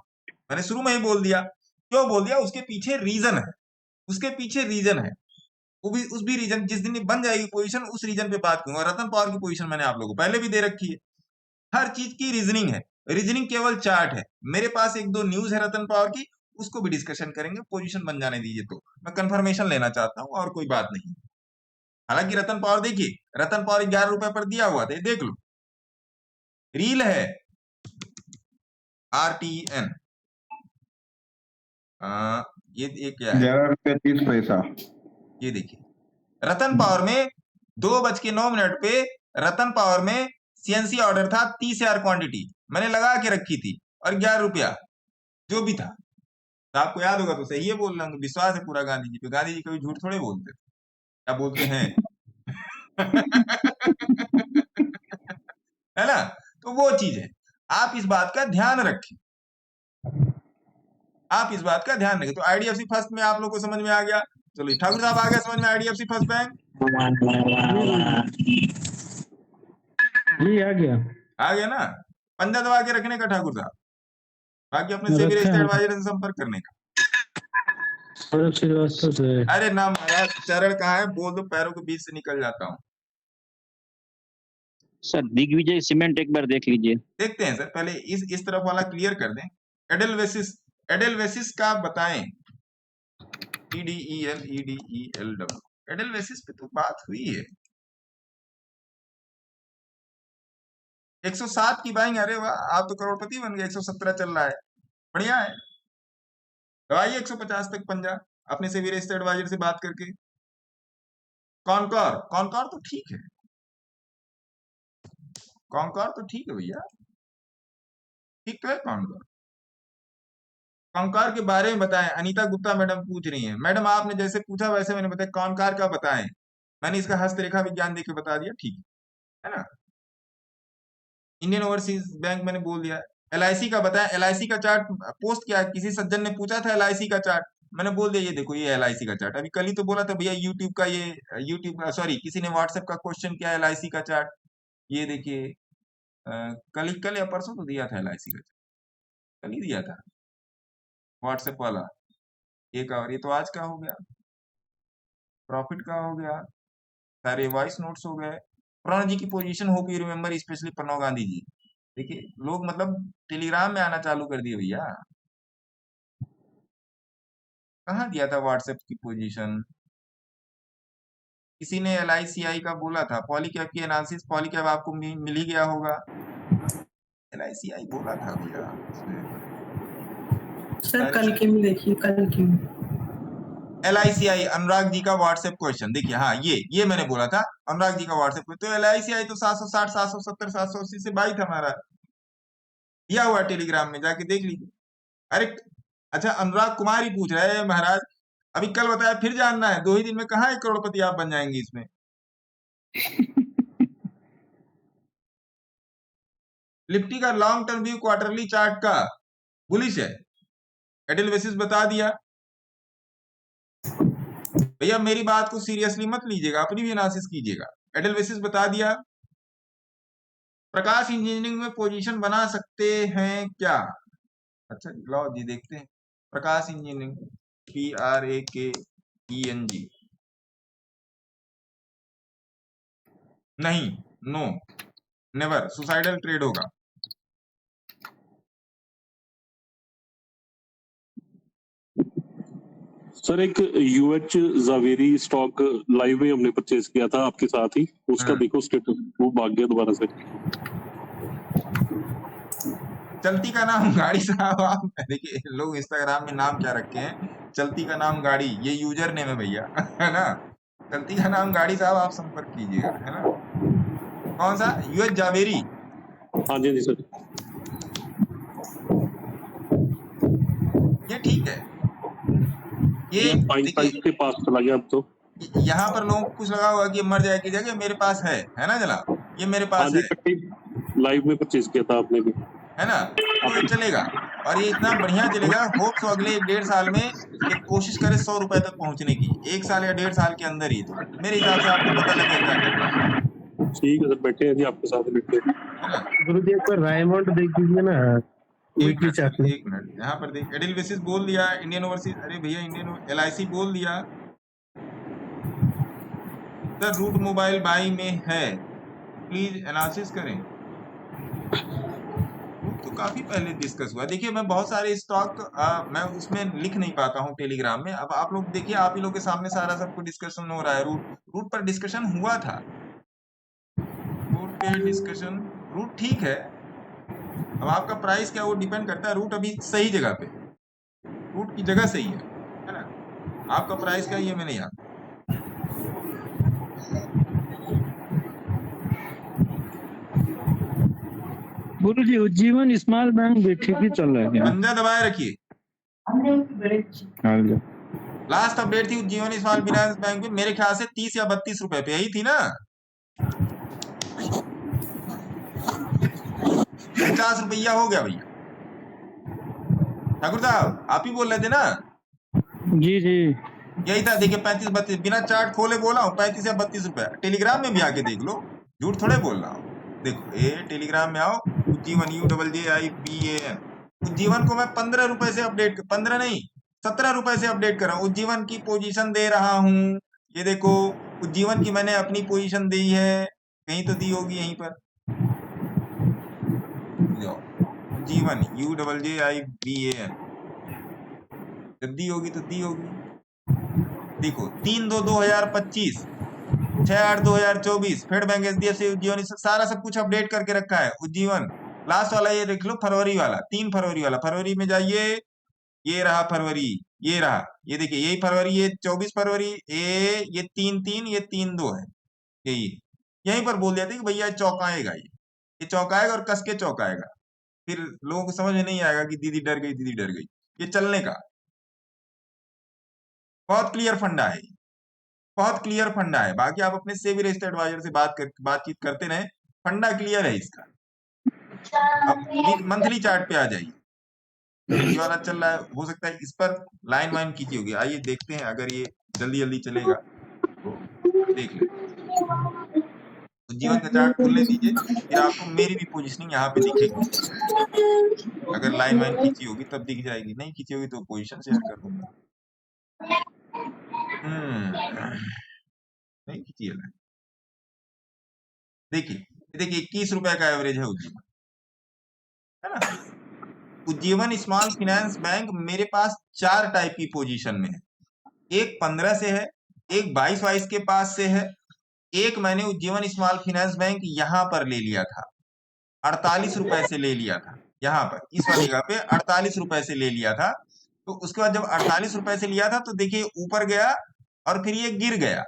मैंने शुरू में ही बोल दिया। क्यों बोल दिया? उसके पीछे रीजन है, उसके पीछे रीजन है। वो भी उस भी रीजन, जिस दिन बन जाएगी पोजीशन उस रीजन पे बात करूंगा। रतन पावर की पोजीशन मैंने आप लोगों को पहले भी दे रखी है। हर चीज की रीजनिंग है, रीजनिंग केवल चार्ट है। मेरे पास 1-2 न्यूज है रतन पावर की, उसको भी डिस्कशन करेंगे। पोजीशन बन जाने दीजिए, तो मैं कंफर्मेशन लेना चाहता हूँ और कोई बात नहीं। हालांकि रतन पावर देखिए, रतन पावर 11 रुपए पर दिया हुआ था, ये देख लो, रील है RTN। ये क्या है? 11 रुपये 30 पैसा। ये देखिए रतन पावर में 2:09 पे रतन पावर में CNC ऑर्डर था 30,000 क्वांटिटी, मैंने लगा के रखी थी, और 11 रुपया जो भी था। तो आपको याद होगा तो सही है बोल रहा हूँ, विश्वास है पूरा गांधी जी पे। गांधी जी कभी झूठ थोड़े बोलते, क्या बोलते हैं? है ना? तो वो चीज है, आप इस बात का ध्यान रखें, आप इस बात का ध्यान रखें। तो IDFC फर्स्ट में आप लोग को समझ में आ गया। चलो ठाकुर साहब आ गया समझ में IDFC फर्स्ट बैंक? जी आ गया ना? पंजा दबा के रखने का ठाकुर साहब, बाकी अपने सेबी रजिस्टर्ड एडवाइजर से संपर्क करने का। अरे नाम चरण कहाँ है? बोल दो, पैरों के बीच से निकल जाता हूँ। सर दिग्विजय सीमेंट एक बार देख लीजिए। देखते हैं सर, पहले इस तरफ वाला क्लियर कर दें। एडेलवेसिस का बताएं। EDELEDELW एडेलवेसिस पे तो बात हुई है। 107 की बाइंग, अरे वाह, आप तो करोड़पति बन गए। 117 चल रहा है, बढ़िया है। दवाइए 150 तक पंजा अपने सेबी रजिस्टर्ड एडवाइजर से बात करके। कॉनकॉर तो ठीक है, कॉनकॉर तो ठीक है भैया, ठीक तो है कॉनकॉर। कॉनकॉर के बारे में बताएं। अनीता गुप्ता मैडम पूछ रही हैं। मैडम आपने जैसे पूछा वैसे मैंने बताया। कॉनकॉर का बताएं, मैंने इसका हस्तरेखा विज्ञान देके बता दिया, ठीक है ना? इंडियन ओवरसीज बैंक मैंने बोल दिया। LIC का बताएं। LIC का चार्ट पोस्ट किया, किसी सज्जन ने पूछा था LIC का चार्ट, मैंने बोल दिया ये देखो ये LIC का चार्ट। अभी कल ही तो बोला था भैया यूट्यूब का, ये यूट्यूब सॉरी किसी ने व्हाट्सएप का क्वेश्चन किया LIC का चार्ट, ये देखिए कल या परसों तो दिया था LIC का चार्ट, कल ही दिया था व्हाट्सएप वाला एक। और ये तो आज का हो गया, प्रॉफिट का हो गया, सारे वॉइस नोट्स हो गए। प्रणव जी की position hope you remember, especially Pranav Gandhi ji. देखिए लोग मतलब टेलीग्राम में आना चालू कर दिए भैया। कहाँ दिया था व्हाट्सएप की पोजीशन? किसी ने LICI का बोला था, पॉलीकैब की एनालिसिस, पॉलीकैब आपको मिल ही गया होगा। LICI बोला था भैया सर, कल की में देखिए, कल की में LICI अनुराग जी का व्हाट्सएप क्वेश्चन देखिए। हाँ ये मैंने बोला था अनुराग जी का व्हाट्सएप क्वेश्चन। तो LICI तो 760 770 780 से बाई था हमारा, दिया हुआ टेलीग्राम में, जाके देख लीजिए। अरे अच्छा, अनुराग कुमार ही पूछ रहे हैं महाराज, अभी कल बताया फिर जानना है। 2 ही दिन में कहाँ 1 करोड़पति आप बन जाएंगे इसमें। निफ्टी का long term view quarterly chart का बुलिश है। एडेलवेसिस बता दिया भैया, मेरी बात को सीरियसली मत लीजिएगा, अपनी भी एनालिसिस कीजिएगा। एडेलवेसिस बता दिया। प्रकाश इंजीनियरिंग में पोजीशन बना सकते हैं क्या? अच्छा लो जी देखते हैं। प्रकाश इंजीनियरिंग PRAKENG, नहीं, नो, नेवर, सुसाइडल ट्रेड होगा। सर एक UH जावेरी स्टॉक लाइव में हमने परचेज किया था आपके साथ ही, उसका देखो स्टेटस, वो भाग गया दोबारा से। चलती का नाम गाड़ी साहब, आप देखिए लोग इंस्टाग्राम में नाम क्या रखे हैं, चलती का नाम गाड़ी, ये यूजर नेम है भैया, है ना? चलती का नाम गाड़ी साहब, आप संपर्क कीजिएगा, है ना? कौन सा? UH जावेरी? हाँ जी सर, ये ठीक है। ये के पास चला गया अब तो। यहाँ पर लोगों को कुछ लगा हुआ कि ये मर जाएगी जगह, मेरे पास है ना जनाब, ये मेरे पास है। लाइव में परचेज किया था आपने भी, है ना? तो ये चलेगा। और ये इतना बढ़िया चलेगा। होप सो अगले 1.5 साल में ये कोशिश करे 100 रुपए तक पहुंचने की, 1 साल या 1.5 साल के अंदर ही। तो मेरे हिसाब से आपको पता लग गया क्या करना है। ठीक है सर, बैठे हैं जी आपके साथ बैठे हैं। है ना? गुरु जी एक बार रायमंड देख दीजिए ना, वीकली चार्ट में। 1 मिनट यहाँ पर देख, एडिलवेसिस बोल दिया, इंडियन ओवरसीज, अरे भैया इंडियन LIC बोल दिया। सर रूट मोबाइल बाई में है, प्लीज एनालिसिस करें। तो काफी पहले डिस्कस हुआ। देखिए मैं बहुत सारे स्टॉक मैं उसमें लिख नहीं पाता हूँ टेलीग्राम में। अब आप लोग देखिए, आप ही लोग के सामने सारा सबको डिस्कशन हो रहा है। रूट पर डिस्कशन हुआ था, रूट पे डिस्कशन, रूट ठीक है। अब आपका प्राइस क्या वो डिपेंड करता है। रूट अभी सही जगह पे, रूट की जगह सही है ना? आपका प्राइस क्या ये मैं नहीं जानता। गुरु जी उज्जीवन स्मॉल बैंक भी ठीक ही चल रहा है क्या? पंजा दबाए रखिए। लास्ट अपडेट थी उज्जीवन स्मॉल फाइनेंस बैंक में, मेरे ख्याल से 30 या 32 रुपए पे ही थी ना। 50 रुपया हो गया भैया। ठाकुर साहब आप ही बोल रहे थे ना? जी जी यही था। देखिए 35-32 बिना चार्ट खोले बोला हूँ, 35 या 32 रुपए। टेलीग्राम में भी आके देख लो, झूठ थोड़े बोल रहा हूँ। देखो ये टेलीग्राम में आओ, उज्जीवन UJJIBAN। उज्जीवन को मैं 15 रुपए से अपडेट, 15 नहीं 17 रुपए से अपडेट कर रहा हूँ। उज्जीवन की पोजीशन दे रहा हूँ। ये देखो उज्जीवन की मैंने अपनी पोजीशन दी है, कहीं तो दी होगी यहीं पर। उज्जीवन UJJIBAN जब दी होगी तो दी होगी। देखो 3/2/2025, 6/8/2024, फेड बैंक, HDFC, उज्जीवन, सारा सब कुछ अपडेट करके रखा है। उज्जीवन लास्ट वाला ये देख लो, फरवरी वाला, 3 फरवरी वाला। फरवरी में जाइए, ये रहा फरवरी, ये रहा, ये देखिए यही फरवरी, ये 24 फरवरी, ये 3/3, ये 3/2 है। यहीं पर बोल दिया था कि भैया चौंकाएगा, ये चौंकाएगा और कस के चौंकाएगा। फिर लोगों को समझ में नहीं आएगा कि दीदी डर गई, दीदी डर गई। ये चलने का बहुत क्लियर फंडा है, बहुत क्लियर फंडा है। बाकी आप अपने सेबी रजिस्टर्ड एडवाइजर से बातचीत करते रहे, फंडा क्लियर है इसका। अब मंथली चार्ट पे आ जाइए, ये वाला चल रहा है, हो सकता है इस पर लाइन वाइन खींची होगी। आइए देखते हैं, अगर ये जल्दी जल्दी चलेगा तो देख ले। उज्जीवन का चार्ट खुलने दीजिए, फिर आपको मेरी भी पोजीशनिंग यहाँ पे दिखेगी। अगर लाइन वाइन खींची होगी तब दिख जाएगी, नहीं खींची होगी तो पोजीशन शेयर कर दूंगा। नहीं खींची है लाइन। देखिए 21 रुपए का एवरेज है उज्जीवन, है ना? उज्जीवन स्मॉल फाइनेंस बैंक मेरे पास 4 टाइप की पोजीशन में है। एक 15 से है, एक 22 के पास से है, एक मैंने उज्जीवन स्मॉल फाइनेंस बैंक यहाँ पर ले लिया था, 48 रुपए से ले लिया था। यहाँ पर इस वाली जगह पे 48 रुपए से ले लिया था। तो उसके बाद जब 48 रुपए से लिया था तो देखिए ऊपर गया और फिर ये गिर गया।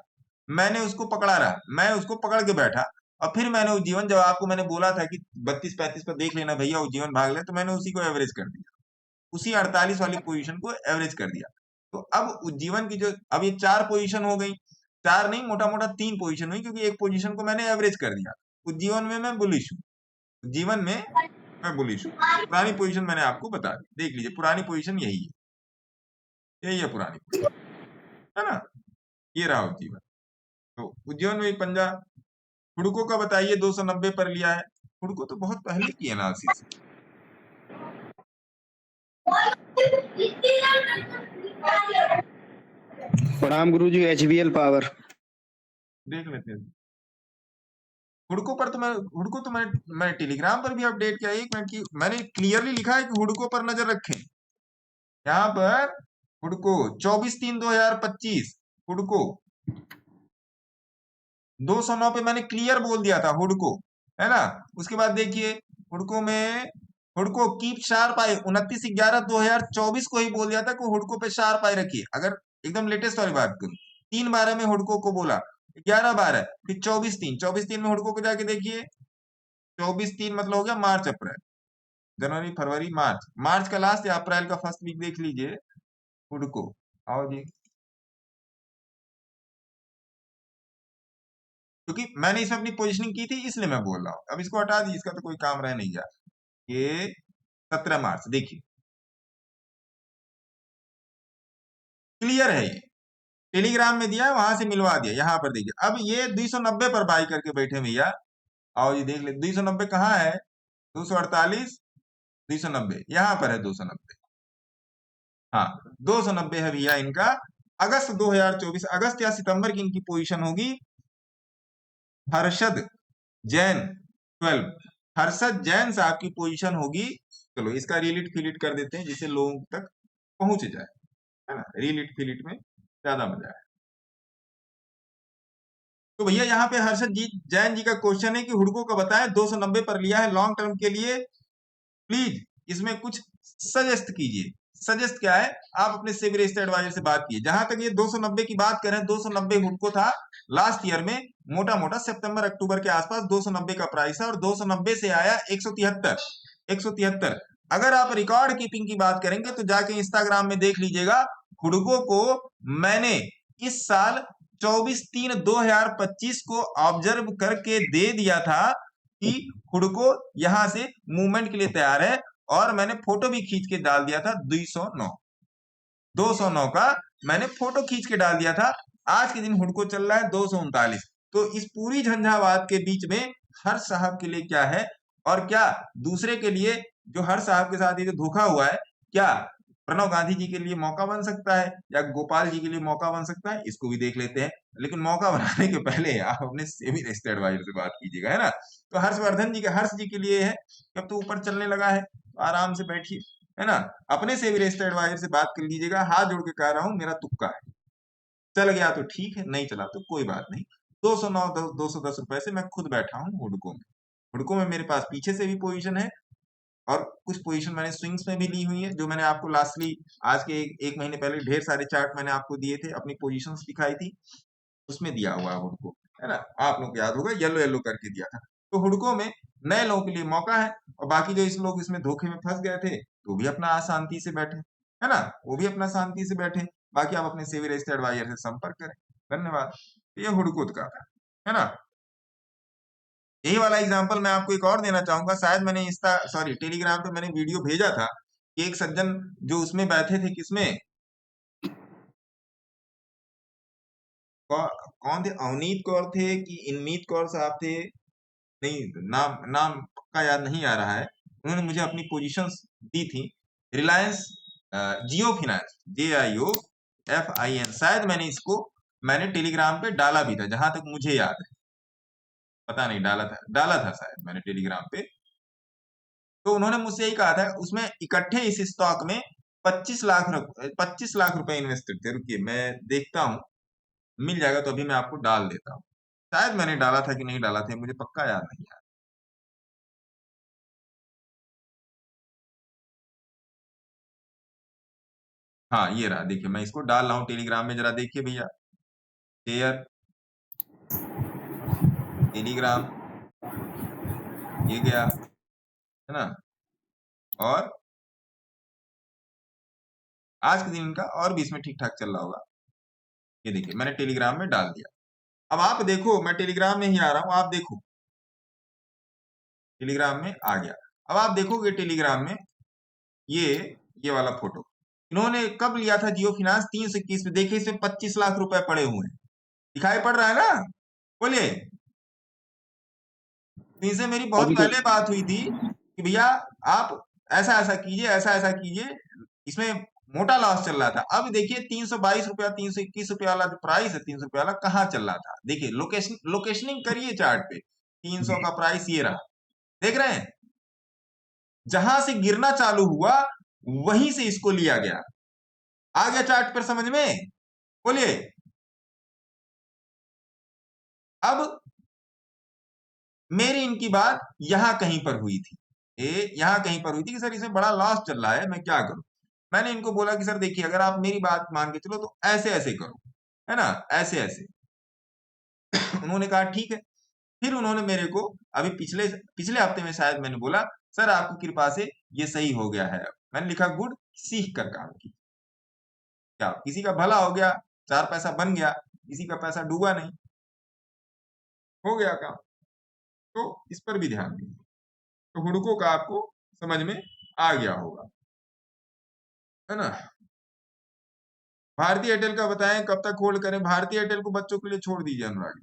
मैंने उसको पकड़ा रहा, मैं उसको पकड़ के बैठा और फिर मैंने उज्जीवन, जब आपको मैंने बोला था कि 32-35 पर देख लेना भैया उज्जीवन भाग ले, तो मैंने उसी को एवरेज कर दिया, उसी 48 वाली पोजीशन को एवरेज कर दिया। तो अब उज्जीवन की जो अब ये 4 पोजीशन हो गई, 4 नहीं मोटा मोटा 3 पोजीशन हुई, क्योंकि एक पोजीशन को मैंने एवरेज कर दिया। उज्जीवन में मैं बुलिश हूँ, उज्जीवन में मैं बुलिश हूँ। पुरानी पोजीशन मैंने आपको बता दी, देख लीजिए पुरानी पोजीशन यही है पुरानी पोजीशन, है ना? ये रहा उज्जीवन। तो उज्जीवन में पंजा। हुडको का बताइए, 290 पर लिया है। हुडको तो बहुत पहले की एनालिसिस है। प्रणाम गुरुजी। HBL पावर देख लेते हैं। हुडको पर तो मैं टेलीग्राम पर भी अपडेट किया। 1 मिनट की, मैंने क्लियरली लिखा है कि हुडको पर नजर रखें। यहाँ पर हुडको 24/3/2025, हुडको 209 पे मैंने क्लियर बोल दिया था हुडको, है ना? उसके बाद देखिए हुडको में, हुडको कीप शार्प आई 29/11/2024 को ही बोल दिया था कि हुडको पे शार्प आई रखिए। अगर एकदम लेटेस्ट वाली बात करूं, 3/12 में हुडको को बोला, 11/12, फिर 24/3 में हुडको को जाके देखिए। 24/3 मतलब हो गया मार्च अप्रैल, जनवरी फरवरी मार्च का लास्ट या अप्रैल का फर्स्ट वीक देख लीजिए हुडको। आओ जी, क्योंकि मैंने इसमें अपनी पोजीशनिंग की थी इसलिए मैं बोल रहा हूँ। अब इसको हटा दीजिए, इसका तो कोई काम रह नहीं गया। ये 17 मार्च देखिए, क्लियर है, ये टेलीग्राम में दिया है, वहां से मिलवा दिया। यहाँ पर देखिए, अब ये 290 पर बाई करके बैठे भैया। आओ ये देख ले, 290 कहाँ है, 248 290 यहाँ पर है 290। हाँ 290 है भैया इनका। अगस्त 2024 अगस्त या सितंबर की इनकी पोजीशन होगी। हर्षद जैन 12, हर्षद जैन साहब की पोजीशन होगी। चलो इसका रीलिट फिलिट कर देते हैं जिससे लोगों तक पहुंच जाए, है ना, रीलिट फिलिट में ज्यादा मजा है। तो भैया यहाँ पे हर्षद जी जैन जी का क्वेश्चन है कि हुडको का बताएं 290 पर लिया है लॉन्ग टर्म के लिए, प्लीज इसमें कुछ सजेस्ट कीजिए। सजेस्ट क्या है, आप अपने सेबी रजिस्टर्ड एडवाइजर से बात कीजिए। जहां तक ये 290 की बात करें, 290 हुडको था लास्ट ईयर में, मोटा मोटा सितंबर अक्टूबर के आसपास 290 का प्राइस है और 290 से आया 173। अगर आप रिकॉर्ड कीपिंग की बात करेंगे तो जाके इंस्टाग्राम में देख लीजिएगा, हुडको को मैंने इस साल 24/3/2025 को ऑब्जर्व करके दे दिया था कि हुडको यहां से मूवमेंट के लिए तैयार है, और मैंने फोटो भी खींच के डाल दिया था 209 का मैंने फोटो खींच के डाल दिया था। आज के दिन हुडको चल रहा है 239। तो इस पूरी झंझावात के बीच में हर्ष साहब के लिए क्या है, और क्या दूसरे के लिए जो हर्ष साहब के साथ ये जो धोखा हुआ है, क्या प्रणव गांधी जी के लिए मौका बन सकता है या गोपाल जी के लिए मौका बन सकता है, इसको भी देख लेते हैं। लेकिन मौका बनाने के पहले आप अपने सेबी रजिस्टर्ड एडवाइजर से बात कीजिएगा, है ना। तो हर्षवर्धन जी का, हर्ष जी के लिए है, अब तो ऊपर चलने लगा है तो आराम से बैठिए, है ना, अपने सेबी रजिस्टर्ड एडवाइजर से बात कर लीजिएगा। हाथ जोड़ के कह रहा हूं, मेरा तुक्का है, चल गया तो ठीक है, नहीं चला तो कोई बात नहीं। 209 210 रुपए से मैं खुद बैठा हूँ हुडको में। हुडको में मेरे पास पीछे से भी पोजीशन है और कुछ पोजीशन मैंने स्विंग्स में भी ली हुई है, जो मैंने आपको लास्टली आज के एक महीने पहले ढेर सारे चार्ट मैंने आपको दिए थे, अपनी पोजीशंस दिखाई थी, उसमें दिया हुआ है हुडको, है ना। आप लोग को याद होगा येलो येलो करके दिया था। तो हुडको में नए लोगों के लिए मौका है, और बाकी जो इस लोग इसमें धोखे में फंस गए थे तो भी अपना शांति से बैठे, है ना, वो भी अपना शांति से बैठे। बाकी आप अपने सेबी रजिस्टर्ड एडवाइजर से संपर्क करें। धन्यवाद। ये हुडको का था, है ना। यही वाला एग्जांपल मैं आपको एक और देना चाहूंगा। शायद मैंने टेलीग्राम पे मैंने वीडियो भेजा था कि एक सज्जन जो उसमें बैठे थे, किसमें, कौन थे, अवनीत कौर थे कि इनमीत कौर साहब थे, नहीं नाम नाम पक्का याद नहीं आ रहा है। उन्होंने मुझे अपनी पोजीशंस दी थी। रिलायंस जियो फाइनेंस, JIOFIN, शायद मैंने टेलीग्राम पे डाला भी था, जहां तक मुझे याद है, पता नहीं डाला था शायद मैंने टेलीग्राम पे। तो उन्होंने मुझसे यही कहा था, उसमें इकट्ठे इस स्टॉक में 25 लाख रुपए इन्वेस्टेड थे। रुकिए मैं देखता हूँ, मिल जाएगा तो अभी मैं आपको डाल देता हूँ। शायद मैंने डाला था कि नहीं डाला था, मुझे पक्का याद नहीं है। हाँ ये रहा, देखिए मैं इसको डाल रहा हूँ टेलीग्राम में, जरा देखिए भैया, शेयर टेलीग्राम, ये गया, है ना, और आज के दिन इनका और भी इसमें ठीक ठाक चल रहा होगा। ये देखिए मैंने टेलीग्राम में डाल दिया। अब आप देखो, मैं टेलीग्राम में ही आ रहा हूं, आप देखो टेलीग्राम में आ गया। अब आप देखोगे टेलीग्राम में ये वाला फोटो इन्होंने कब लिया था, जियो फाइनेंस 321 में। देखिए इसमें 25 लाख रुपए पड़े हुए हैं, दिखाई पड़ रहा है ना, बोलिए। इनसे मेरी बहुत अभी तो पहले बात हुई थी कि भैया आप ऐसा ऐसा कीजिए, ऐसा कीजिए, इसमें मोटा लॉस चल रहा था। अब देखिए 322 रुपया, 321 रुपया वाला जो प्राइस है, 300 रुपया वाला कहाँ चल रहा था। देखिए लोकेशनिंग करिए चार्ट पे, 300 का प्राइस ये रहा, देख रहे हैं, जहां से गिरना चालू हुआ वहीं से इसको लिया गया। आ गया चार्ट पर समझ में, बोलिए। अब मेरी इनकी बात यहां कहीं पर हुई थी, यहां कहीं पर हुई थी कि सर इसमें बड़ा लॉस चल रहा है, मैं क्या करूं। मैंने इनको बोला कि सर देखिए, अगर आप मेरी बात मान के चलो तो ऐसे ऐसे करो, है ना, ऐसे ऐसे। उन्होंने कहा ठीक है। फिर उन्होंने मेरे को अभी पिछले हफ्ते में शायद मैंने बोला, सर आपकी कृपा से ये सही हो गया है। मैंने लिखा गुड, सीख कर काम की, क्या किसी का भला हो गया, 4 पैसा बन गया, किसी का पैसा डूबा नहीं, हो गया काम। तो इस पर भी ध्यान दीजिए। तो हुडको का आपको समझ में आ गया होगा, है ना। भारतीय एयरटेल का बताएं कब तक होल्ड करें? भारतीय एयरटेल को बच्चों के लिए छोड़ दीजिए अनुराग।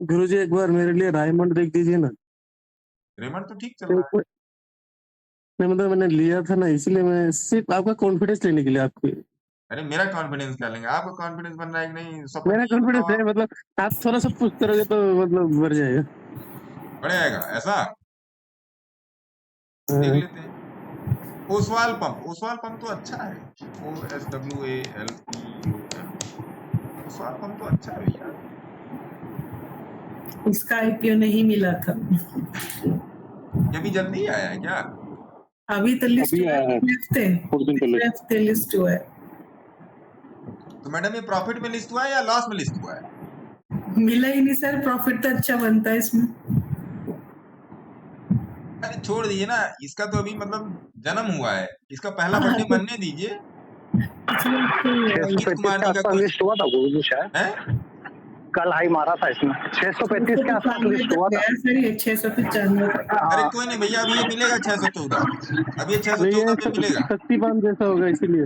गुरुजी एक बार मेरे लिए डायमंड देख दीजिए ना। रेमंड तो ठीक चल रहा है। नहीं मतलब मैंने लिया था ना, इसलिए मैं सिर्फ आपका कॉन्फिडेंस लेने के लिए आपको। अरे मेरा कॉन्फिडेंस क्या लेंगे? आपका कॉन्फिडेंस बन रहा है कि नहीं? सपोर्ट मेरा कॉन्फिडेंस है, मतलब आप थोड़ा सा पुश करोगे तो मतलब बढ़ जाएगा। बढ़ जाएगा ऐसा? देख लेते हैं। ओसवाल पंप तो अच्छा है। OSWALPUM ओसवाल पंप तो अच्छा है भैया। इसका आईपीओ नहीं मिला था, ये भी जल्दी ही आया है क्या? अभी तो लिस्ट अभी आया है, कुछ दिन पहले। हफ्ते लिस्ट हुआ है। तो मैडम ये प्रॉफिट में लिस्ट हुआ है या लॉस में लिस्ट हुआ है? मिला ही नहीं सर, प्रॉफिट तो अच्छा बनता है इसमें। अरे छोड़ दीजिए ना, इसका तो अभी मतलब जन्म हुआ है, इसका पहला बर्थडे बनने दीजिए। अंकित कुमार जी का कोई लिस्ट हुआ था गुरुजी शायद, है? कल हाई मारा था इसमें 635 के आसपास लिस्ट हुआ था। सर ये 695। अरे कोई नहीं भैया, अभी ये मिलेगा 614। अब ये 614 नहीं, पे मिलेगा। शक्तिमान जैसा होगा इसीलिए।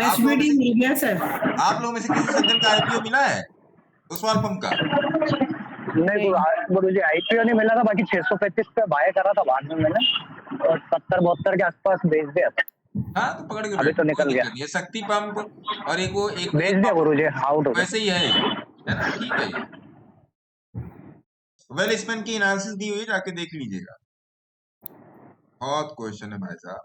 एचबीडी मिल गया सर। आप लोगों में से किसी सज्जन का आईपीओ मिला है ओसवाल पंप का? नहीं गुरुजी आईपीओ नहीं मिला था, बाकी 635 पे बाय करा था बाद में मैंने, और 70-72 के आसपास बेच दिया था। हाँ तो पकड़ के अभी तो निकल गया। ये शक्ति पंप और एक बेच दिया गुरुजी, आउट हो गया। वैसे ही है ना? ठीक है। वेल स्पेन की एनालिसिस दी हुई है, जाके देख लीजिएगा। बहुत क्वेश्चन है भाई साहब।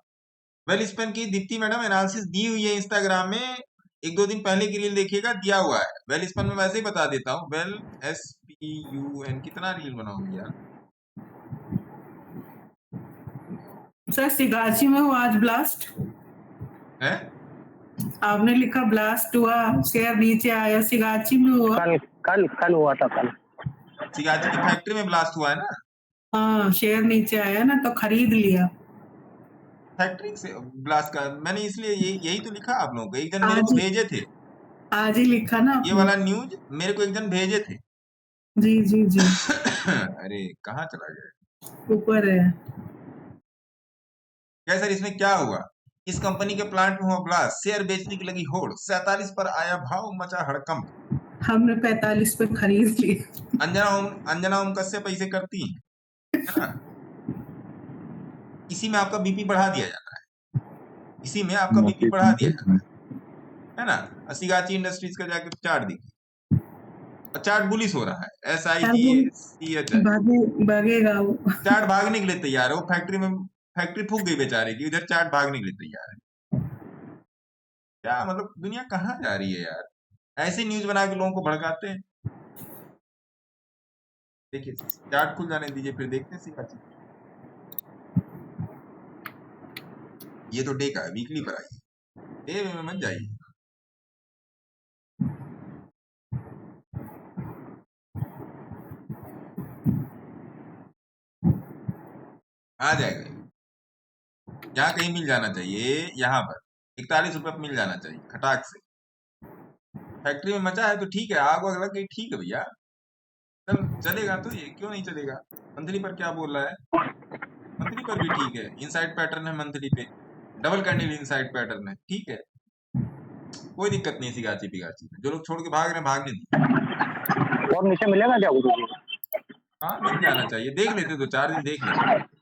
वेल स्पेन की दीप्ति मैडम एनालिसिस दी हुई है इंस्टाग्राम में, 1-2 दिन पहले की रील देखिएगा, दिया हुआ है। वेल स्पेन में वैसे ही बता देता हूँ, वेल SPUN। कितना रील बनाओगे यार? सर सिगाची में हुआ आज ब्लास्ट है? आपने लिखा ब्लास्ट हुआ, शेयर नीचे आया, सिगाची में हुआ। कल हुआ था। कल सिगाची की फैक्ट्री में ब्लास्ट हुआ है ना? हाँ शेयर नीचे आया ना तो खरीद लिया। फैक्ट्री से ब्लास्ट का मैंने इसलिए यही तो लिखा आप लोगों को। एक जन मेरे को भेजे थे, आज ही लिखा ना ये वाला न्यूज मेरे को एक जन भेजे थे। जी जी जी। अरे कहाँ चला गया? ऊपर है। क्या सर इसमें क्या हुआ? इस कंपनी के प्लांट में हुआ ब्लास्ट, शेयर बेचने की लगी होड़, 47 पर आया भाव, मचा हड़कंप। हमने 45 पे खरीद लिया। अंजना ओम कश्यप पैसे करती हैं, है ना? इसी में आपका बीपी बढ़ा दिया जाता है, इसी में आपका बीपी बढ़ा दिया जाता है ना? सिगाची इंडस्ट्रीज का जाके चार्ट देखिए, और चार्ट बुलिश हो रहा है। SIGACH भागेगा वो। चार्ट भागने के लिए तैयार है वो। फैक्ट्री फूक गई बेचारे की, उधर चार्ट भागने के लिए तैयार है। क्या मतलब दुनिया कहाँ जा रही है यार? ऐसे न्यूज बना के लोगों को भड़काते हैं। देखिए चार्ट खुल जाने दीजिए, फिर देखते हैं सिगाची। ये तो डे का है, वीकली पर आइए, डे में मत जाइए। आ जाएगा, यहाँ कहीं मिल जाना चाहिए, यहाँ पर 41 रुपए मिल जाना चाहिए खटाक से। फैक्ट्री में मचा है तो ठीक है, आग वाग लग गई, ठीक है भैया, चलेगा। तो ये क्यों नहीं चलेगा? मंथली पर क्या बोल रहा है? मंथली पर भी ठीक है, इनसाइड पैटर्न है मंथली पे, डबल कैंडल इनसाइड पैटर्न है, ठीक है, कोई दिक्कत नहीं। सिगाची पिगाची जो लोग छोड़ के भाग रहे हैं भागने दीजिए। और नीचे मिलेगा क्या गुरुजी? हाँ मिल जाना चाहिए, देख लेते 2-4 दिन देख लेते।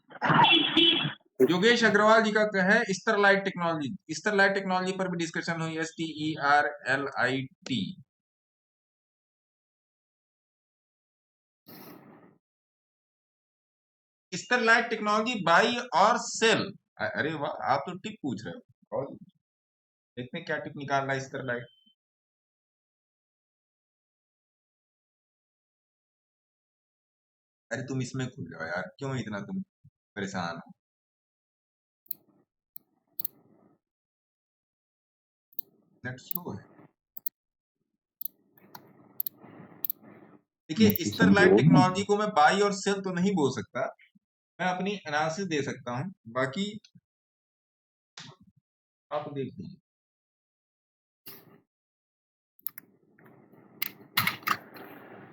योगेश अग्रवाल जी का है स्टरलाइट टेक्नोलॉजी पर भी डिस्कशन हुई। STERLIT। स्टरलाइट टेक्नोलॉजी बाई और सेल। अरे वाह, आप तो टिप पूछ रहे हो। देखते हैं क्या टिप निकाल रहा है स्टरलाइट। अरे तुम इसमें खुल जाओ यार, क्यों इतना तुम परेशान हो? नेट स्लो है। देखिए स्टरलाइट टेक्नोलॉजी को मैं बाई और सेल तो नहीं बोल सकता, मैं अपनी एनालिसिस दे सकता हूं, बाकी आप देख लीजिए।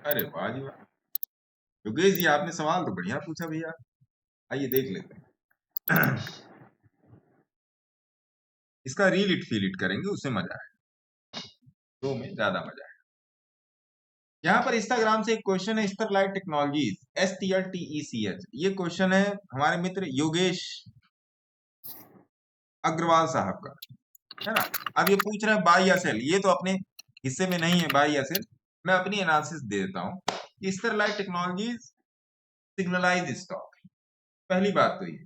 अरे वाह जी वाह, योगेश जी आपने सवाल तो बढ़िया पूछा भैया, आइए देख लेते हैं। इसका रीलिट फीलिट करेंगे, उसमें मजा है, दो में ज्यादा मजा है। यहाँ पर इंस्टाग्राम से एक क्वेश्चन है, स्टरलाइट टेक्नोलॉजीज STLTECH, ये क्वेश्चन है हमारे मित्र योगेश अग्रवाल साहब का, है ना। अब ये पूछ रहे हैं बाई या सेल, ये तो अपने हिस्से में नहीं है बाई या सेल, मैं अपनी एनालिसिस दे देता हूँ। स्टरलाइट टेक्नोलॉजीज सिग्नलाइज स्टॉक, पहली बात तो ये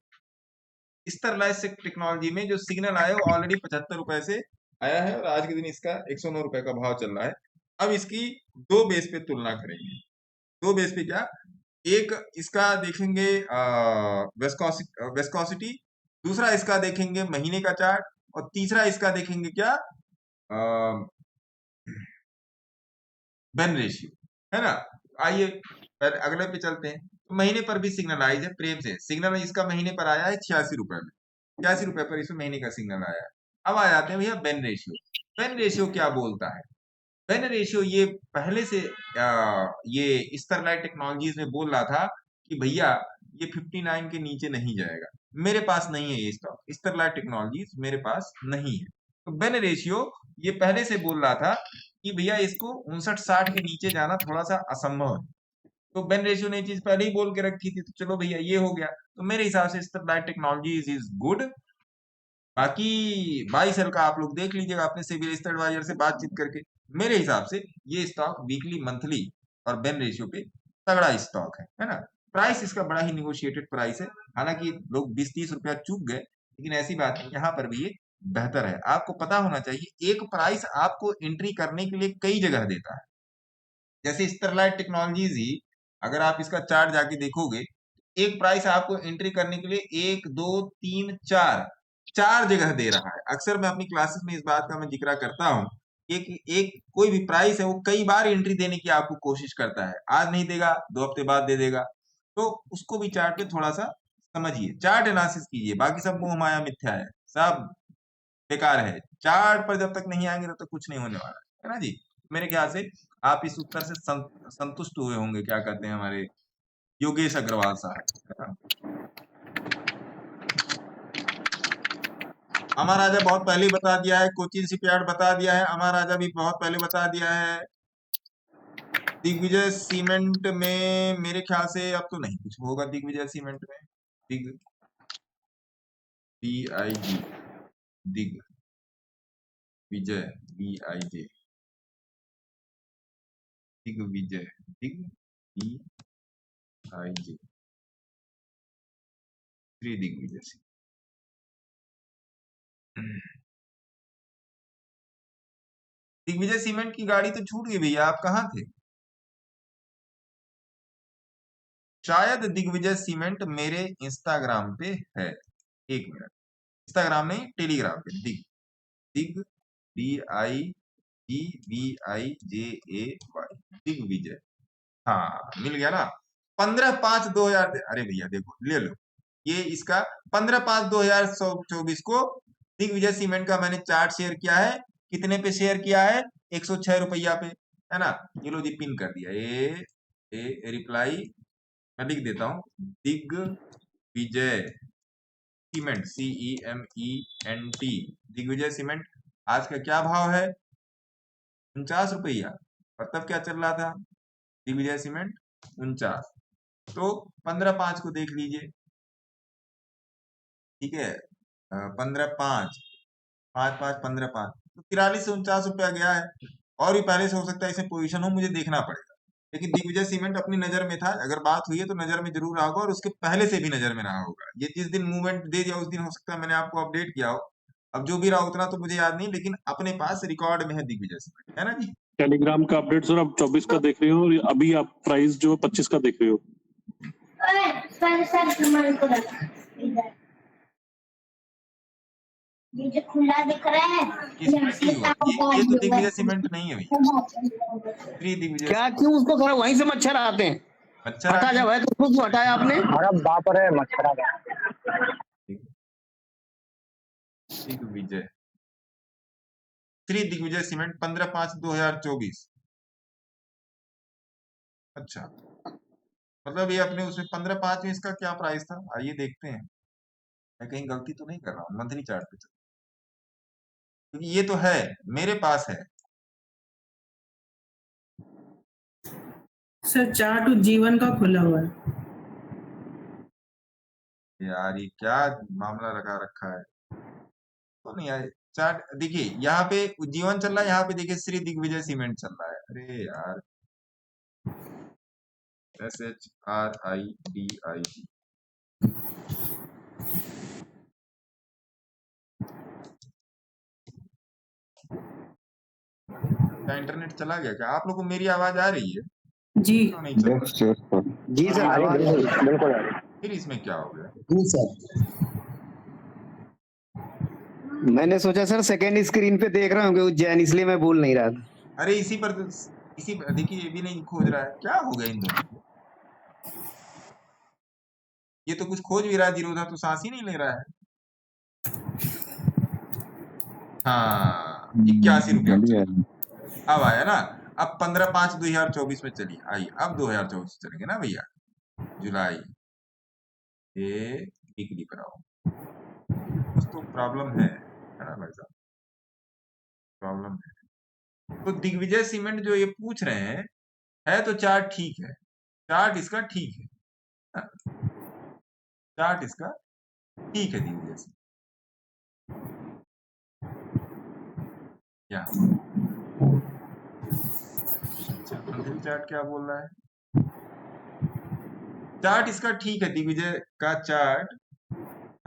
स्टरलाइट टेक्नोलॉजी में जो सिग्नल आया वो ऑलरेडी 75 रुपए से आया है और आज के दिन इसका 109 रुपए का भाव चल रहा है। अब इसकी दो बेस पे तुलना करेंगे, दो बेस पे क्या, एक इसका देखेंगे वेस्कोसिटी, दूसरा इसका देखेंगे महीने का चार्ट, और तीसरा इसका देखेंगे क्या, बेन रेशियो, है ना। आइए अगले पे चलते हैं। तो महीने पर भी सिग्नल आइज है, प्रेम से सिग्नल इसका महीने पर आया है 86 रुपए में, 86 रुपए पर इसमें महीने का सिग्नल आया है। अब आ जाते हैं भैया बेन रेशियो। बेन रेशियो क्या बोलता है, बेन रेशियो ये पहले से ये स्टरलाइट टेक्नोलॉजीज में बोल रहा था कि भैया ये 59 के नीचे नहीं जाएगा, मेरे पास नहीं है ये स्टॉक, स्टरलाइट टेक्नोलॉजीज मेरे पास नहीं है। तो बेन रेशियो ये पहले से बोल रहा था कि भैया इसको 59-60 के नीचे जाना थोड़ा सा असंभव है। तो बेन रेशियो ने ये चीज पहले ही बोल के रखी थी, तो चलो भैया ये हो गया। तो मेरे हिसाब से स्टरलाइट टेक्नोलॉजीज इज गुड। बाकी बाई सेल का आप लोग देख लीजिएगा अपने सिविल एडवाइजर से बातचीत करके। मेरे हिसाब से ये स्टॉक वीकली मंथली और बेन रेशियो पे तगड़ा स्टॉक है ना। प्राइस इसका बड़ा ही निगोशिएटेड प्राइस है, हालांकि लोग 20-30 रुपया चूक गए, लेकिन ऐसी बात नहीं, यहाँ पर भी ये बेहतर है। आपको पता होना चाहिए एक प्राइस आपको एंट्री करने के लिए कई जगह देता है। जैसे स्टरलाइट टेक्नोलॉजीज ही अगर आप इसका चार्ट जाके देखोगे, एक प्राइस आपको एंट्री करने के लिए 1 2 3 4 जगह दे रहा है। अक्सर मैं अपनी क्लासेस में इस बात का मैं जिक्र करता हूँ, एक कोई भी प्राइस है वो कई बार एंट्री देने की आपको कोशिश करता है, आज नहीं देगा 2 हफ्ते बाद दे देगा, तो उसको भी चार्ट पे थोड़ा सा समझिए, चार्ट एनालिसिस कीजिए। बाकी सब मोह माया मिथ्या है, सब बेकार है, चार्ट पर जब तक नहीं आएंगे तब तक कुछ नहीं होने वाला है ना जी। मेरे ख्याल से आप इस उत्तर से संतुष्ट हुए होंगे, क्या कहते हैं हमारे योगेश अग्रवाल साहब। अमर राजा बहुत पहले बता दिया है, कोचिन शिपयार्ड बता दिया है, अमर राजा भी बहुत पहले बता दिया है। दिग्विजय सीमेंट में मेरे ख्याल से अब तो नहीं कुछ होगा दिग्विजय सीमेंट में। DIG Digvijay DIJ Digvijay DIJ Shri Digvijay Singh. Digvijay cement की गाड़ी तो छूट गई भैया, आप कहाँ थे? शायद दिग्विजय सीमेंट मेरे इंस्टाग्राम पे है, एक मिनट, इंस्टाग्राम नहीं टेलीग्राम पे, दिग DIGVIJAY दिग्विजय, हाँ मिल गया ना। 15/5/2000, अरे भैया देखो ले लो, ये इसका 15/5/2024 को दिग्विजय सीमेंट का मैंने चार्ट शेयर किया है। कितने पे शेयर किया है? 106 रुपया पे, है ना। ये लो जी पिन कर दिया, ए रिप्लाई मैं लिख देता हूं, Digvijay cement CEMENT Digvijay cement आज का क्या भाव है? 49 रुपया। और तब क्या चल रहा था? दिग्विजय सीमेंट 49, तो 15/5 को देख लीजिए, ठीक है। 15/5 5/5 15/5 तो 43 से 49 रुपया गया है, और भी पहले से हो सकता है इसमें पोजीशन हो, मुझे देखना पड़ेगा। लेकिन दिग्विजय सीमेंट अपनी नजर में था, अगर बात हुई है तो नजर में जरूर रहा होगा, और उसके पहले से भी नजर में रहा होगा। ये जिस दिन मूवमेंट दे दिया उस दिन हो सकता है मैंने आपको अपडेट किया हो, अब जो भी रहा उतना तो मुझे याद नहीं, लेकिन अपने पास रिकॉर्ड में है दिग्विजय सीमेंट, है ना जी। टेलीग्राम का अपडेट सर आप 24 का देख रहे हो, और अभी आप प्राइस जो 25 का देख रहे हो। ये जो खुला दिख रहा है ये तो दिग्विजय सीमेंट नहीं है भैया, दिग्विजय क्या क्यों उसको करा? वहीं से मच्छर आते हैं, मच्छर हटा जब है तो उसको क्यों हटाया आपने? अरे बाप रे मच्छर दिग्विजय दिग्विजय सीमेंट 15/5/2024। अच्छा, मतलब ये अपने उसमें 15/5 में इसका क्या प्राइस था? आइए देखते हैं, मैं कहीं गलती तो नहीं कर रहा हूँ। मंथली चार्ट पे क्योंकि ये तो है, मेरे पास है। सर चार्ट उज्जीवन का खुला हुआ है। यार ये क्या मामला लगा रखा है, तो नहीं यार। चार्ट देखिए, यहाँ पे उज्जीवन चल रहा है, यहाँ पे देखिए श्री दिग्विजय सीमेंट चल रहा है। अरे यार, SHRIDIG, क्या इंटरनेट चला गया क्या? आप लोग को मेरी आवाज आ रही है? जी क्यों नहीं चल रहा? Yes yes sir. जी सर हाँ जी, बिल्कुल बिल्कुल आ रही है। फिर इसमें क्या हो गया? जी सर। मैंने सोचा सर सेकंड स्क्रीन पे देख रहे होंगे उज्जैन, इसलिए मैं बोल नहीं रहा था। अरे इसी पर देखिए, ये भी नहीं खोज रहा है, क्या हो गया इन दोनों को? ये तो कुछ खोज भी रहा है, जीरोधा तो सांस ही नहीं ले रहा है। हाँ, 81 रुपया बढ़िया है। अब आया ना। अब 15/5/2024 में चलिए, आइए अब 2024 चलेंगे ना भैया। जुलाई ये वीकली कराओ, कुछ तो प्रॉब्लम है ना भाई साहब, प्रॉब्लम है। तो दिग्विजय सीमेंट जो ये पूछ रहे हैं, है तो चार्ट ठीक है, चार्ट इसका ठीक है ना? चार्ट इसका ठीक है दिग्विजय सीमेंट। क्या अच्छा, अंधेरी चार्ट क्या बोल रहा है? चार्ट इसका ठीक है, दिग्विजय का चार्ट,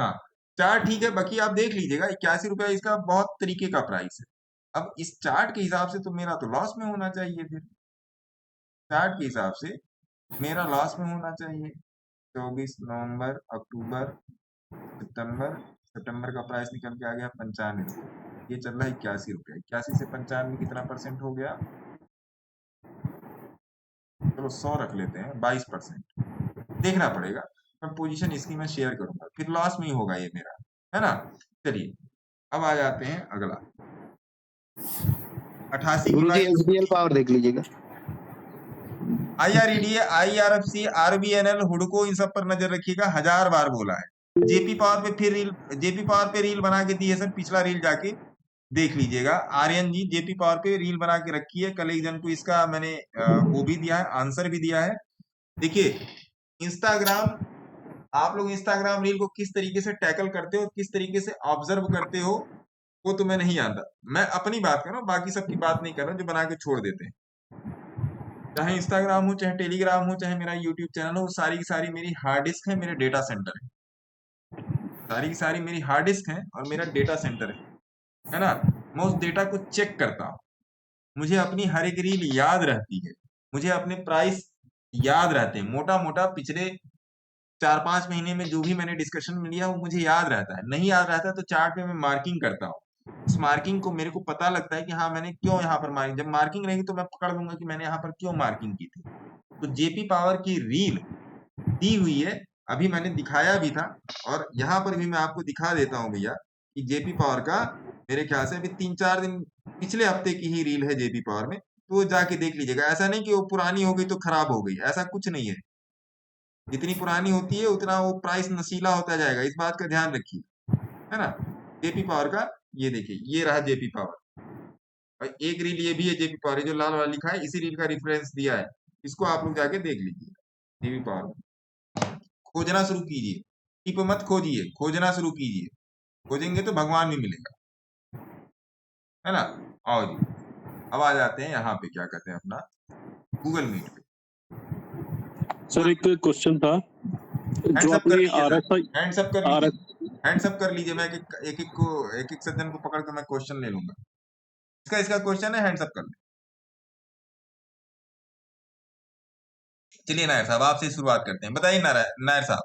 हाँ चार्ट ठीक है। बाकी आप देख लीजिएगा, 81 रुपया इसका बहुत तरीके का प्राइस है। अब इस चार्ट के हिसाब से तो मेरा तो लॉस में होना चाहिए, फिर चार्ट के हिसाब से मेरा लॉस में होना चाहिए। 24 नवंबर, अक्टूबर, सितंबर का प्राइस निकल के आ गया 95 रुपये, ये चल रहा है 81 रुपया। 81 से 95 कितना परसेंट हो गया? चलो 100 रख लेते हैं, 22%। देखना पड़ेगा, पर पोजीशन इसकी मैं शेयर करूंगा, फिर लॉस में ही होगा ये मेरा, है ना? चलिए अब आ जाते हैं अगला, 88 गुरुजी जुलाई। एसबीएल पावर देख लीजिएगा। IREDA, IRFC, RBNL, हुडको, इन सब पर नजर रखिएगा, 1000 बार बोला है। जेपी पावर पे फिर जेपी पावर पे रील बना के दी है सर, पिछला रील जाके देख लीजिएगा। आर्यन जी जेपी पावर पे रील बना के रखी है, कल एक जन को इसका मैंने वो भी दिया है, आंसर भी दिया है। देखिए इंस्टाग्राम, आप लोग इंस्टाग्राम रील को किस तरीके से टैकल करते हो, किस तरीके से ऑब्जर्व करते हो, वो तो मैं नहीं जानता। मैं अपनी बात कर रहा हूँ, बाकी सबकी बात नहीं कर रहा हूँ जो बना के छोड़ देते हैं। चाहे इंस्टाग्राम हो, चाहे टेलीग्राम हो, चाहे मेरा यूट्यूब चैनल हो, सारी की सारी मेरी हार्ड डिस्क है, मेरे डेटा सेंटर है। सारी की सारी मेरी हार्ड डिस्क है और मेरा डेटा सेंटर है ना? मैं उस डेटा को चेक करता हूँ, मुझे अपनी हर एक रील याद रहती है, मुझे अपने प्राइस याद रहते हैं। मोटा मोटा पिछले 4-5 महीने में जो भी मैंने डिस्कशन लिया वो मुझे याद रहता है। नहीं याद रहता है तो चार्ट पे मैं मार्किंग करता हूँ, इस मार्किंग को मेरे को पता लगता है कि हाँ मैंने क्यों यहाँ पर मार्किंग, जब मार्किंग रहेगी तो मैं पकड़ लूंगा कि मैंने यहाँ पर क्यों मार्किंग की थी। तो जेपी पावर की रील दी हुई है, अभी मैंने दिखाया भी था, और यहाँ पर भी मैं आपको दिखा देता हूँ भैया कि जेपी पावर का मेरे ख्याल से अभी 3-4 दिन पिछले हफ्ते की ही रील है जेपी पावर में, तो वो जाके देख लीजिएगा। ऐसा नहीं कि वो पुरानी हो गई तो खराब हो गई, ऐसा कुछ नहीं है। जितनी पुरानी होती है उतना वो प्राइस नशीला होता जाएगा, इस बात का ध्यान रखिए, है ना? जेपी पावर का ये देखिए, ये रहा जेपी पावर, और एक रील ये भी है जेपी पावर, जो लाल वाला लिखा है इसी रील का रेफरेंस दिया है, इसको आप लोग जाके देख लीजिए। जेपी पावर खोजना शुरू कीजिए, टिप मत खोजिए, खोजना शुरू कीजिए, खोजेंगे तो भगवान भी मिलेगा, है ना? आओ जी, अब आ जाते हैं यहाँ पे, क्या कहते हैं अपना गूगल मीट पे। सर एक क्वेश्चन था, जो हैंड्स अप कर आपने लीजिए सर, RSI हैंड्स अप कर लीजिए, हैंड्स अप कर लीजिए। मैं एक एक सज्जन को पकड़ के मैं क्वेश्चन ले लूंगा। इसका क्वेश्चन है, हैंड्स अप कर ले। चलिए नायर साहब, आपसे शुरुआत करते हैं, बताइए नायर साहब।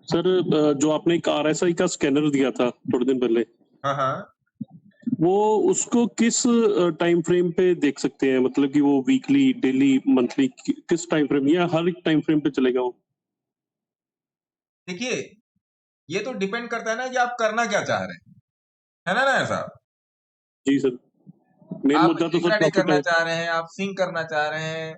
सर जो आपने एक RSI का स्कैनर दिया था थोड़े दिन पहले, हाँ हाँ, वो उसको किस टाइम फ्रेम पे देख सकते हैं? मतलब कि वो वीकली, डेली, मंथली, किस टाइम फ्रेम, या हर एक टाइम फ्रेम पे चलेगा वो? देखिए ये तो डिपेंड करता है ना कि आप करना क्या चाह रहे हैं, है ना नायर साहब? जी सर, मेन आप मुद्दा तो सर इंट्राडे प्रॉफिट करना है। चाह रहे हैं, आप स्विंग करना चाह रहे हैं,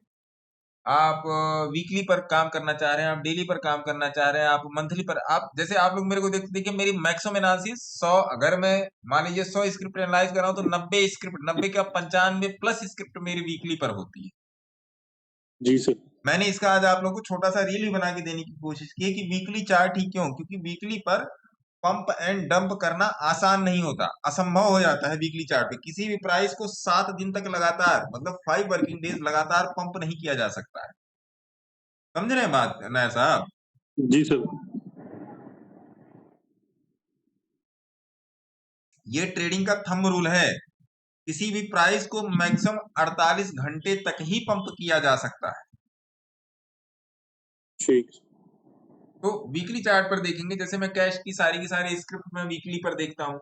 आप वीकली पर काम करना चाह रहे हैं, आप डेली पर काम करना चाह रहे हैं, आप मंथली पर, आप जैसे आप लोग मेरे को देखिए मेरी मैक्सिमम एनालिसिस 100, अगर मैं मान लीजिए 100 स्क्रिप्ट एनालाइज कर रहा हूँ तो 90 स्क्रिप्ट, 90 का 95 प्लस स्क्रिप्ट मेरी वीकली पर होती है। जी सर। मैंने इसका आज आप लोगों को छोटा सा रील भी बना के देने की कोशिश की है कि वीकली चार्ट ही क्यों, क्योंकि वीकली पर पंप एंड डंप करना आसान नहीं होता, असंभव हो जाता है वीकली चार्ट पे। किसी भी प्राइस को 7 दिन तक लगातार, मतलब 5 वर्किंग डेज लगातार पंप नहीं किया जा सकता है। समझ रहे हैं बात नायर साहब? जी सर। ये ट्रेडिंग का थंब रूल है, किसी भी प्राइस को मैक्सिमम 48 घंटे तक ही पंप किया जा सकता है। ठीक। तो वीकली चार्ट पर देखेंगे, जैसे मैं कैश की सारी स्क्रिप्ट में वीकली पर देखता हूं,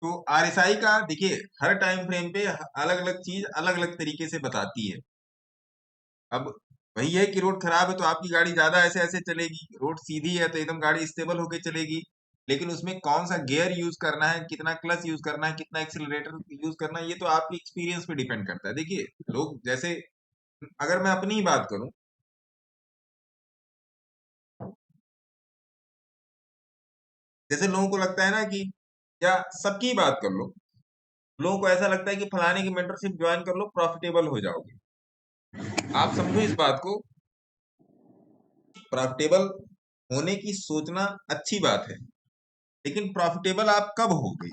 तो आरएसआई का देखिए हर टाइम फ्रेम पे अलग अलग चीज अलग अलग तरीके से बताती है। अब वही है कि रोड खराब है तो आपकी गाड़ी ज्यादा ऐसे ऐसे चलेगी, रोड सीधी है तो एकदम गाड़ी स्टेबल होके चलेगी, लेकिन उसमें कौन सा गियर यूज करना है, कितना क्लच यूज करना है, कितना एक्सीलरेटर यूज करना है, ये तो आपके एक्सपीरियंस पे डिपेंड करता है। देखिए लोग, जैसे अगर मैं अपनी ही बात करूं, जैसे लोगों को लगता है ना कि, या सबकी बात कर लो, लोगों को ऐसा लगता है कि फलाने की मेंटरशिप ज्वाइन कर लो प्रॉफिटेबल हो जाओगे। आप समझो इस बात को, प्रॉफिटेबल होने की सोचना अच्छी बात है, लेकिन प्रॉफिटेबल आप कब हो गए,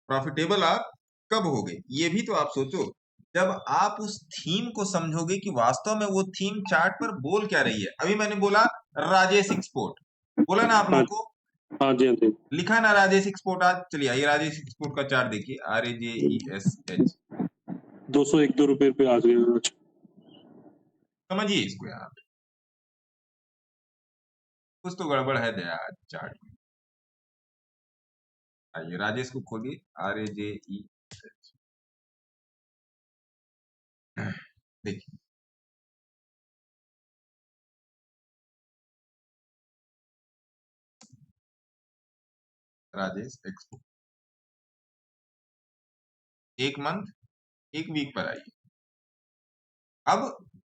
प्रॉफिटेबल आप कब हो गए, ये भी तो आप सोचो। जब आप उस थीम को समझोगे कि वास्तव में वो थीम चार्ट पर बोल क्या रही है। अभी मैंने बोला राजेश एक्सपोर्ट, बोला ना आप लोगों को, हाँ जी, हाँ जी। लिखा ना राजेश एक्सपोर्ट। आज चलिए आइए राजेश एक्सपोर्ट का चार्ट देखिए, RAJESH 201 रुपए पे आ गए आज। समझिए इसको यार, कुछ तो गड़बड़ है दया चार्ट में। आइए राजेश को खोलिए, RAJESH देखिए, राजेश एक्सपोर्ट एक मंथ एक वीक पर आइए। अब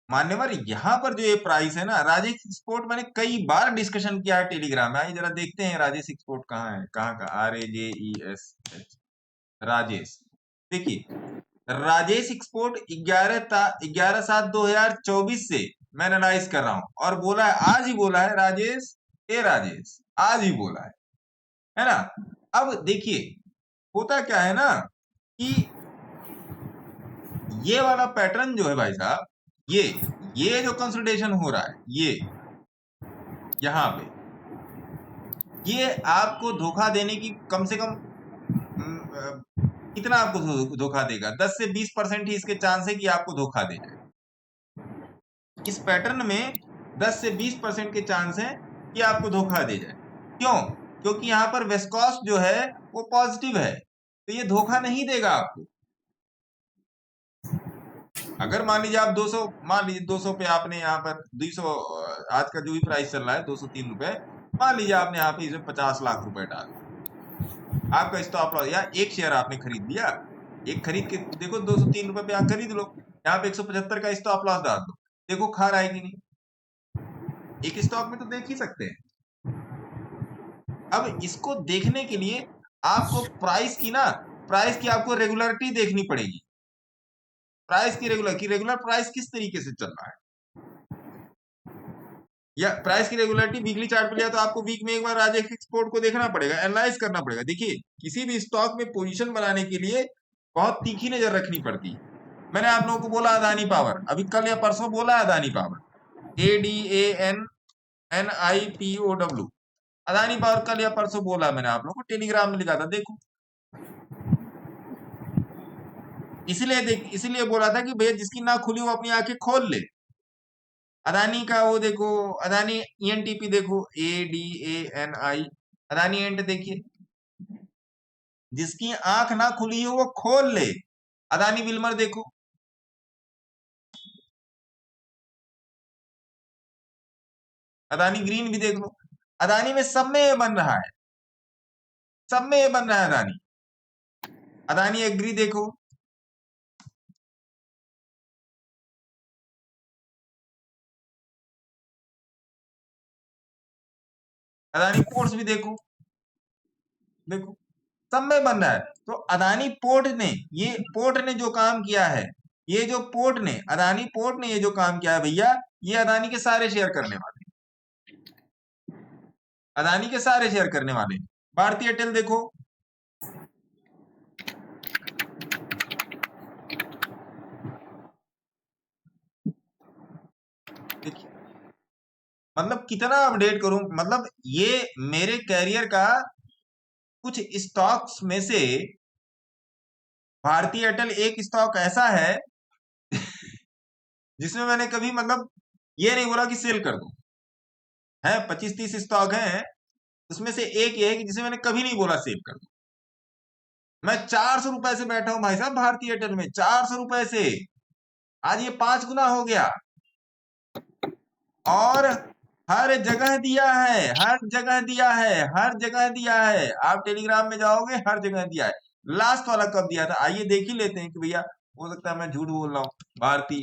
मान्यवर यहाँ पर जो ये प्राइस है ना, राजेश एक्सपोर्ट मैंने कई बार डिस्कशन किया है टेलीग्राम में। आइए जरा देखते हैं राजेश एक्सपोर्ट कहाँ है, कहाँ का, RAJESH राजेश। देखिए राजेश एक्सपोर्ट 11/7/2024 से मैं एनालाइज कर रहा हूं, और बोला है, आज ही बोला है राजेश, राजेश आज ही बोला है ना। अब देखिए होता क्या है ना कि ये वाला पैटर्न जो है भाई साहब, ये जो कंसोलिडेशन हो रहा है, ये यहां पे, ये आपको धोखा देने की कम से कम कितना आपको धोखा देगा, 10 से 20% ही इसके चांस है कि आपको धोखा दे जाए। इस पैटर्न में 10 से 20% के चांस है कि आपको धोखा दे जाए। क्यों? क्योंकि यहाँ पर विस्कोस जो है वो पॉजिटिव है, तो ये धोखा नहीं देगा आपको। अगर मान लीजिए आप 200, मान लीजिए 200 पे आपने यहाँ पर 200, आज का जो भी प्राइस चल रहा है 203 रुपए, मान लीजिए आपने यहाँ पे इसमें 50 लाख रुपए डाल, आपका स्टॉप लॉस, या एक शेयर आपने खरीद लिया, एक खरीद के देखो 203 रुपए पे आप खरीद लो, यहाँ पे 175 का स्टॉप लॉस डाल दो, देखो खा रहा है कि नहीं। एक स्टॉक में तो देख ही सकते हैं। अब इसको देखने के लिए आपको प्राइस की आपको रेगुलरिटी देखनी पड़ेगी। प्राइस की रेगुलर प्राइस किस तरीके से चल रहा है, या प्राइस की रेगुलरिटी वीकली चार्ट पे लिया तो आपको वीक में एक बार राजेश एक्सपोर्ट को देखना पड़ेगा, एनालाइज करना पड़ेगा। देखिए किसी भी स्टॉक में पोजीशन बनाने के लिए बहुत तीखी नजर रखनी पड़ती है। मैंने आप लोगों को बोला अदानी पावर, अभी कल या परसों बोला Adani power, ADANNIPOW, Adani power कल या परसों बोला मैंने आप लोगों को, टेलीग्राम में लिखा था, देखो। इसलिए बोला था कि भैया जिसकी ना खुली वो अपनी आंखें खोल ले। अदानी का वो देखो, अदानी ENTP देखो, ADANI, अदानी एंट देखिए, जिसकी आंख ना खुली हो वो खोल ले। अदानी विल्मर देखो, अदानी ग्रीन भी देख लो, अदानी में सब में ये बन रहा है, सब में ये बन रहा है अदानी। अदानी एग्री देखो, अदानी पोर्ट्स भी देखो, देखो सब में बन रहा है। तो अदानी पोर्ट ने, ये पोर्ट ने जो काम किया है, ये जो पोर्ट ने, अदानी पोर्ट ने ये जो काम किया है भैया, ये अदानी के सारे शेयर करने वाले, अदानी के सारे शेयर करने वाले। भारतीय एयरटेल देखो, देखिए मतलब कितना अपडेट करूं, मतलब ये मेरे कैरियर का कुछ स्टॉक्स में से भारतीय एयरटेल एक स्टॉक ऐसा है जिसमें मैंने कभी मतलब ये नहीं बोला कि सेल कर दो। है 25-30 स्टॉक हैं, उसमें से एक ये है कि जिसे मैंने कभी नहीं बोला सेल कर दो। मैं 400 रुपए से बैठा हूं भाई साहब भारतीय एयरटेल में, 400 रुपए से। आज ये 5 गुना हो गया, और हर जगह दिया है, हर जगह दिया है, हर जगह दिया है। आप टेलीग्राम में जाओगे, हर जगह दिया है। लास्ट वाला कब दिया था आइए देख ही लेते हैं कि भैया, हो सकता है मैं झूठ बोल रहा हूँ। भारती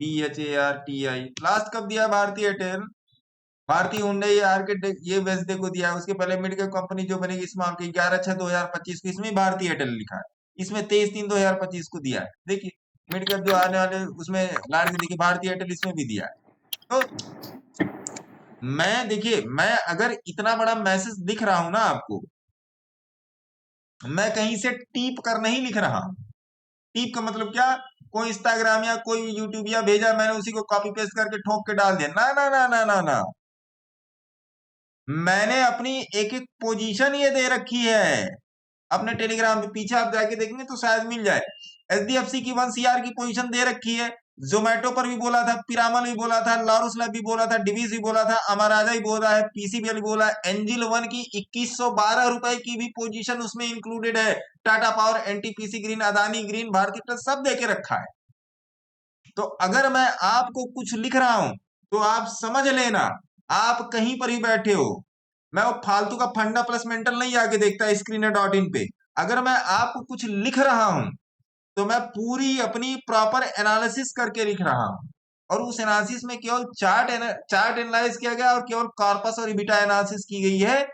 PHARTI लास्ट कब दिया भारतीय एयरटेल? भारतीय हुंडई आर्किटेक्ट ये वेस्डे को दिया है। उसके पहले मिड कैप कंपनी जो बनेगी इसमें आपकी 11/6/2025 को, इसमें भारतीय एयरटेल लिखा है, इसमें 23/3/2025 को दिया है। देखिए मिड कैप जो आने वाले उसमें लाइन में देखिए भारतीय एयरटेल इसमें भी दिया है। तो मैं देखिए, मैं अगर इतना बड़ा मैसेज लिख रहा हूं ना आपको, मैं कहीं से टीप कर नहीं लिख रहा। टीप का मतलब क्या? कोई इंस्टाग्राम या कोई यूट्यूब या भेजा, मैंने उसी को कॉपी पेस्ट करके ठोक के डाल दिया, ना ना ना ना ना ना। मैंने अपनी एक एक पोजीशन ये दे रखी है अपने टेलीग्राम पे, पीछे आप जाके देखेंगे तो शायद मिल जाए। SDFC की 1 CR की पोजीशन दे रखी है, जोमेटो पर भी बोला था, पिरामल भी बोला था, लॉरस लैब भी बोला था, डिवीज भी बोला था, अमराजा भी बोला है, PCBL भी बोला है। एंजिल 1 की 2112 रुपए की भी पोजीशन उसमें इंक्लूडेड है। Tata power, NTPC green, Adani green, भारतीय एयरटेल सब देके रखा है। तो अगर मैं आपको कुछ लिख रहा हूं तो आप समझ लेना, आप कहीं पर ही बैठे हो, मैं वो फालतू का फंडा प्लस मेंटल नहीं आके देखता screener.in पे। अगर मैं आपको कुछ लिख रहा हूं तो मैं पूरी अपनी प्रॉपर एनालिसिस करके लिख रहा हूं, और उस एनालिसिस में केवल चार्ट एनालाइज किया गया और केवल कॉर्पस और इबिटा एनालिसिस की गई है,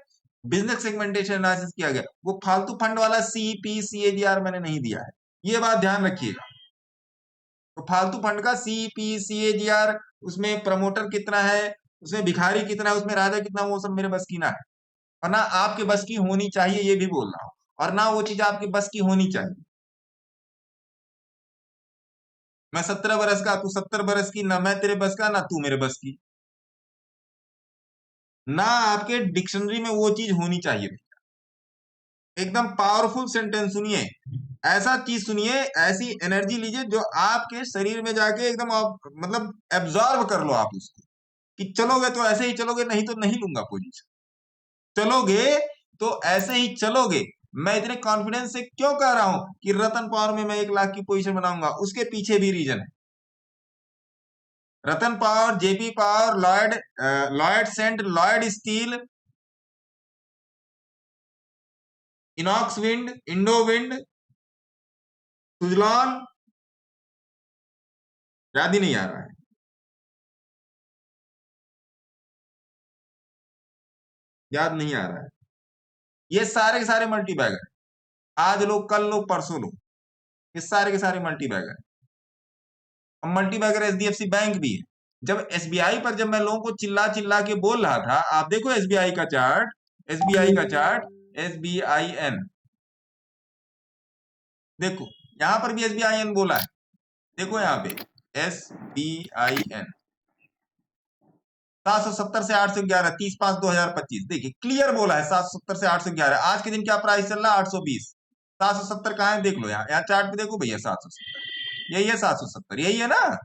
बिजनेस सेगमेंटेशन एनालिसिस किया गया। वो फालतू फंड वाला CP/CAGR मैंने नहीं दिया है, ये बात ध्यान रखिएगा। तो फालतू फंड का CP/CAGR, उसमें प्रमोटर कितना है, उसमें भिखारी कितना है, उसमें राजा कितना, वो सब मेरे बस की ना है, और ना आपके बस की होनी चाहिए, ये भी बोल रहा हूं, और ना वो चीज आपके बस की होनी चाहिए। मैं 17 बरस का, तू 70 बरस की, ना मैं तेरे बस का, ना तू मेरे बस की, ना आपके डिक्शनरी में वो चीज होनी चाहिए। एकदम पावरफुल सेंटेंस सुनिए, ऐसा चीज सुनिए, ऐसी एनर्जी लीजिए जो आपके शरीर में जाके एकदम मतलब एब्जॉर्ब कर लो आप उसको, कि चलोगे तो ऐसे ही चलोगे, नहीं तो नहीं लूंगा पोजीशन, चलोगे तो ऐसे ही चलोगे। मैं इतने कॉन्फिडेंस से क्यों कह रहा हूं कि रतन पावर में मैं 1 लाख की पोजीशन बनाऊंगा? उसके पीछे भी रीजन है। Ratan power, JP power, Lloyd cent, Lloyd steel, Inox wind, Indo wind, Suzlon, याद ही नहीं आ रहा है, याद नहीं आ रहा है। ये सारे के सारे मल्टी बैगर, आज लो, कल लो, परसों लो, ये सारे के सारे मल्टी बैगर। अब मल्टी बैगर SDFC बैंक भी है। जब SBI पर जब मैं लोगों को चिल्ला चिल्ला के बोल रहा था, आप देखो SBI का चार्ट, SBI का चार्ट, SBIN देखो, यहां पर भी SBIN बोला है, देखो यहाँ पे SBIN 770 से 811, 30/5/2025, देखिए क्लियर बोला है 770 से 811। आज के दिन क्या प्राइस चल रहा है? 820। 770 कहाँ है देख लो, यहाँ चार्ट पे देखो भैया, 770 यही है, 770 यही है ना।